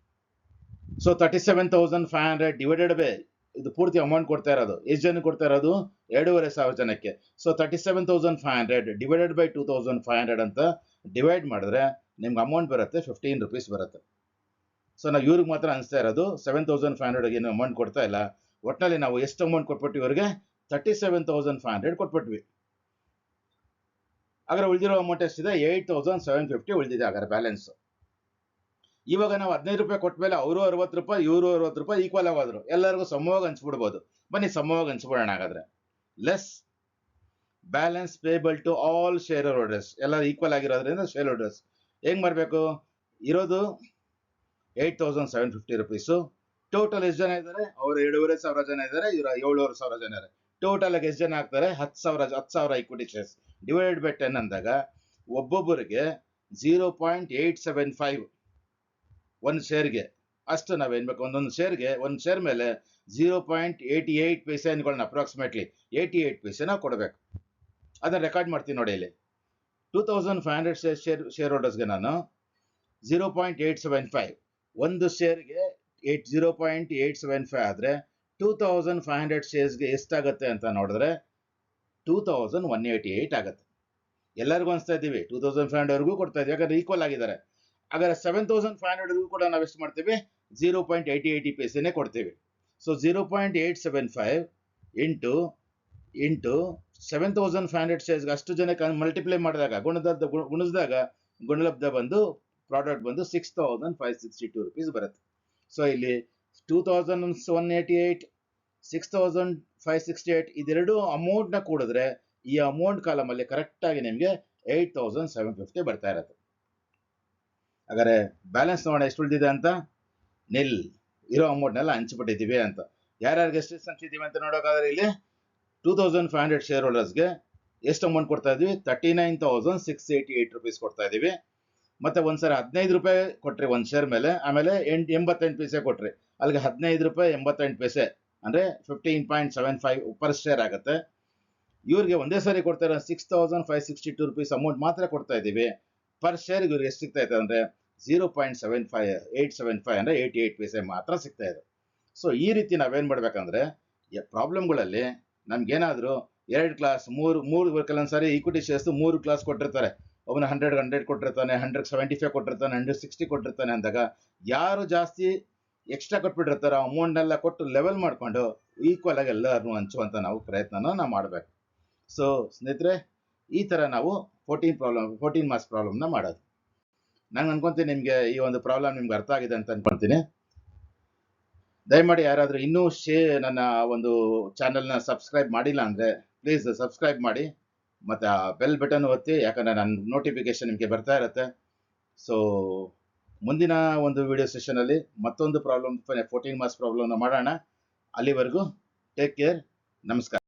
ಸೊ 37,500 ಡಿವೈಡೆಡ್ ಬೈ ಇದು ಪೂರ್ತಿ ಅಮೌಂಟ್ ಕೊಡ್ತಾ ಇರೋದು ಎಷ್ಟು ಜನಕ್ಕೆ ಕೊಡ್ತಾ ಇರೋದು? 2,500 ಜನಕ್ಕೆ. ಸೊ 37,500 ಡಿವೈಡೆಡ್ ಬೈ 2,500 ಅಂತ ಡಿವೈಡ್ ಮಾಡಿದ್ರೆ ನಿಮ್ಗೆ ಅಮೌಂಟ್ ಬರುತ್ತೆ 15 ರೂಪೀಸ್ ಬರುತ್ತೆ. ಸೊ ನಾವು ಇವ್ರಿಗೆ ಮಾತ್ರ ಅನಿಸ್ತಾ ಇರೋದು 7,500 ಏನು ಅಮೌಂಟ್ ಕೊಡ್ತಾ ಇಲ್ಲ. ಒಟ್ಟಿನಲ್ಲಿ ನಾವು ಎಷ್ಟು ಅಮೌಂಟ್ ಕೊಟ್ಬಿಟ್ಟು ಇವರಿಗೆ 37,500 ಕೊಟ್ಬಿಟ್ವಿ. ಹಾಗಾದ್ರೆ ಉಳಿದಿರೋ ಅಮೌಂಟ್ ಎಷ್ಟಿದೆ? 8,750 ಉಳಿದಿದೆ ಹಾಗಾದ್ರೆ ಬ್ಯಾಲೆನ್ಸ್. ಇವಾಗ ನಾವು 15 ರೂಪಾಯಿ ಕೊಟ್ಟ ಮೇಲೆ ಅವರು 60 ರೂಪಾಯಿ, ಇವರು 60 ರೂಪಾಯಿ ಈಕ್ವಲ್ ಆಗೋದ್ರು. ಎಲ್ಲರಿಗೂ ಸಮವಾಗಿ ಹಂಚ್ಬಿಡ್ಬೋದು. ಬನ್ನಿ ಸಮವಾಗಿ ಹಂಚ್ಬಿಡೋಣ ಹಾಗಾದ್ರೆ. Less balance payable to all share holders, ಎಲ್ಲ ಈಕ್ವಲ್ ಆಗಿರೋದ್ರಿಂದ ಶೇರ್ ಹೋಲ್ಡರ್ಸ್ ಹೆಂಗ್ ಮಾಡಬೇಕು? ಇರೋದು 8,750 rupees. ಟೋಟಲ್ ಎಷ್ಟು ಜನ ಇದ್ದಾರೆ? ಅವರು 7,500 ಜನ ಇದ್ದಾರೆ, ಇವರ 7,500 ಜನ ಇದ್ದಾರೆ. ಟೋಟಲ್ ಆಗಿ ಎಷ್ಟು ಜನ ಆಗ್ತಾರೆ? 10,000 ಈಕ್ವಿಟಿ ಶೇರ್ಸ್ ಡಿವೈಡೆಡ್ ಬೈ 10 ಅಂದಾಗ ಒಬ್ಬೊಬ್ಬರಿಗೆ 0.875 ಒಂದು ಶೇರ್ಗೆ. ಅಷ್ಟು ನಾವೇನ್ ಬೇಕು, ಒಂದೊಂದು ಶೇರ್ಗೆ, ಒಂದು ಶೇರ್ ಮೇಲೆ 0.88 ಪೈಸೆ ಅನ್ಕೊಳ್ಳೋಣ, ಅಪ್ರಾಕ್ಸಿಮೇಟ್ಲಿ 88 ಪೈಸೆ ನಾವು ಕೊಡಬೇಕು. ಅದನ್ನ ರೆಕಾರ್ಡ್ ಮಾಡ್ತೀನಿ ನೋಡಿ ಇಲ್ಲಿ. 2,500 ಶೇರ್ ಹೋಲ್ಡರ್ಸ್ಗೆ ನಾನು 0.875, ಒಂದು ಶೇರ್ಗೆ 0.875 ಆದ್ರೆ 2,500 ಶೇರ್ಸ್ಗೆ ಎಷ್ಟಾಗುತ್ತೆ ಅಂತ ನೋಡಿದ್ರೆ 2,188 ಆಗುತ್ತೆ. ಎಲ್ಲರಿಗೂ ಅನ್ಸ್ತಾ ಇದ್ದೀವಿ 2,500 ವರೆಗೂ ಕೊಡ್ತಾ ಇದೀವಿ, ಯಾಕಂದ್ರೆ ಈಕ್ವಲ್ ಆಗಿದ್ದಾರೆ. ಹಾಗಾದ್ರೆ 7,500 ಕೂಡ ನಾವು ಎಷ್ಟು ಮಾಡ್ತೀವಿ? 0.80 ಪೈಸೆನೇ ಕೊಡ್ತೀವಿ. ಸೊ 0.875 ಇಂಟು 7,500 ಶೇರ್ಸ್ಗೆ ಅಷ್ಟು ಜನಕ್ಕೆ ಮಲ್ಟಿಪ್ಲೈ ಮಾಡಿದಾಗ ಗುಣಿಸಿದಾಗ ಗುಣಲಬ್ಧ ಬಂದು ಪ್ರಾಡಕ್ಟ್ ಬಂದು 6,562 rupees ಬರುತ್ತೆ. ಸೊ ಇಲ್ಲಿ 2,188, 6,568 ಇದೆರಡು ಅಮೌಂಟ್ನ ಕೂಡಿದ್ರೆ ಈ ಅಮೌಂಟ್ ಕಾಲಮಲ್ಲಿ ಕರೆಕ್ಟಾಗಿ ನಿಮಗೆ 8,750 ಬರ್ತಾ ಇರುತ್ತೆ. ಹಾಗಾದ್ರೆ ಬ್ಯಾಲೆನ್ಸ್ ನೋಡೋಣ ಎಷ್ಟು ಉಳಿದಿದೆ ಅಂತ. ನಿಲ್ ಇರೋ ಅಮೌಂಟ್ನೆಲ್ಲ ಹಂಚಿಬಿಟ್ಟಿದ್ದೀವಿ ಅಂತ. ಯಾರ್ಯಾರಿಗೆ ಎಷ್ಟು ಹಂಚಿದ್ದೀವಿ ಅಂತ ನೋಡೋಕ್ಕಾದ್ರೆ ಇಲ್ಲಿ 2,500 ಶೇರ್ ಹೋಲ್ಡರ್ಸ್ಗೆ ಎಷ್ಟು ಅಮೌಂಟ್ ಕೊಡ್ತಾ ಇದ್ವಿ? 39,688 rupees ಕೊಡ್ತಾ ಇದ್ದೀವಿ. ಮತ್ತೆ ಒಂದ್ಸರಿ 15 ರೂಪಾಯಿ ಕೊಟ್ರಿ ಒಂದು ಶೇರ್ ಮೇಲೆ, ಆಮೇಲೆ 88 ಪೈಸೆ ಕೊಟ್ರಿ, ಅಲ್ಲಿಗೆ 15 ರೂಪಾಯಿ 88 ಪೈಸೆ ಅಂದ್ರೆ 15.75 ಪರ್ ಶೇರ್ ಆಗುತ್ತೆ. ಇವ್ರಿಗೆ ಒಂದೇ ಸಾರಿ ಕೊಡ್ತಾ ಇರೋ 6,562 rupees ಅಮೌಂಟ್ ಮಾತ್ರ ಕೊಡ್ತಾ ಇದ್ದೀವಿ. ಪರ್ ಶೇರ್ ಇವ್ರಿಗೆ ಎಷ್ಟು ಸಿಗ್ತಾ ಇದೆ ಅಂದ್ರೆ 0.875 ಅಂದ್ರೆ 88 ಪೈಸೆ ಮಾತ್ರ ಸಿಗ್ತಾ ಇದೆ. ಸೊ ಈ ರೀತಿ ನಾವೇನ್ ಮಾಡ್ಬೇಕಂದ್ರೆ ಪ್ರಾಬ್ಲಮ್ಗಳಲ್ಲಿ ನಮ್ಗೇನಾದ್ರೂ 2 ಕ್ಲಾಸ್ 3 ಕೆಲವೊಂದ್ಸಾರಿ ಈಕ್ವಿಟಿ ಶೇರ್ಸ್ 3 ಕ್ಲಾಸ್ ಕೊಟ್ಟಿರ್ತಾರೆ. ಅವನು 100 ಕೊಟ್ಟಿರ್ತಾನೆ, 175 ಕೊಟ್ಟಿರ್ತಾನೆ, 160 ಕೊಟ್ಟಿರ್ತಾನೆ ಅಂದಾಗ ಯಾರು ಜಾಸ್ತಿ ಎಕ್ಸ್ಟ್ರಾ ಕೊಟ್ಬಿಟ್ಟಿರ್ತಾರೋ ಅಮೌಂಟ್ನೆಲ್ಲ ಕೊಟ್ಟು ಲೆವೆಲ್ ಮಾಡ್ಕೊಂಡು ಈಕ್ವಲ್ ಆಗಿ ಎಲ್ಲರನ್ನು ಹಂಚುವಂತ ನಾವು ಪ್ರಯತ್ನನ ನಾವು ಮಾಡಬೇಕು. ಸೊ ಸ್ನೇಹಿತರೆ, ಈ ತರ ನಾವು 14 ಮಾರ್ಕ್ಸ್ ಪ್ರಾಬ್ಲಮ್ನ ಮಾಡೋದು. ನಾನು ಅನ್ಕೊಂತೀನಿ ನಿಮಗೆ ಈ ಒಂದು ಪ್ರಾಬ್ಲಮ್ ನಿಮ್ಗೆ ಅರ್ಥ ಆಗಿದೆ ಅಂತ ಅನ್ಕೊಂತೀನಿ. ದಯಮಾಡಿ ಯಾರಾದರೂ ಇನ್ನೂ ನನ್ನ ಒಂದು ಚಾನೆಲ್ನ ಸಬ್ಸ್ಕ್ರೈಬ್ ಮಾಡಿಲ್ಲ ಅಂದರೆ ಪ್ಲೀಸ್ ಸಬ್ಸ್ಕ್ರೈಬ್ ಮಾಡಿ, ಮತ್ತು ಆ ಬೆಲ್ ಬಟನ್ ಒತ್ತಿ, ಯಾಕಂದರೆ ನನ್ನ ನೋಟಿಫಿಕೇಶನ್ ನಿಮಗೆ ಬರ್ತಾ ಇರುತ್ತೆ. ಸೊ ಮುಂದಿನ ಒಂದು ವಿಡಿಯೋ ಸೆಷನಲ್ಲಿ ಮತ್ತೊಂದು ಪ್ರಾಬ್ಲಮ್ 14 ಮಾರ್ಕ್ಸ್ ಪ್ರಾಬ್ಲಮ್ನ ಮಾಡೋಣ. ಅಲ್ಲಿವರೆಗೂ ಟೇಕ್ ಕೇರ್, ನಮಸ್ಕಾರ.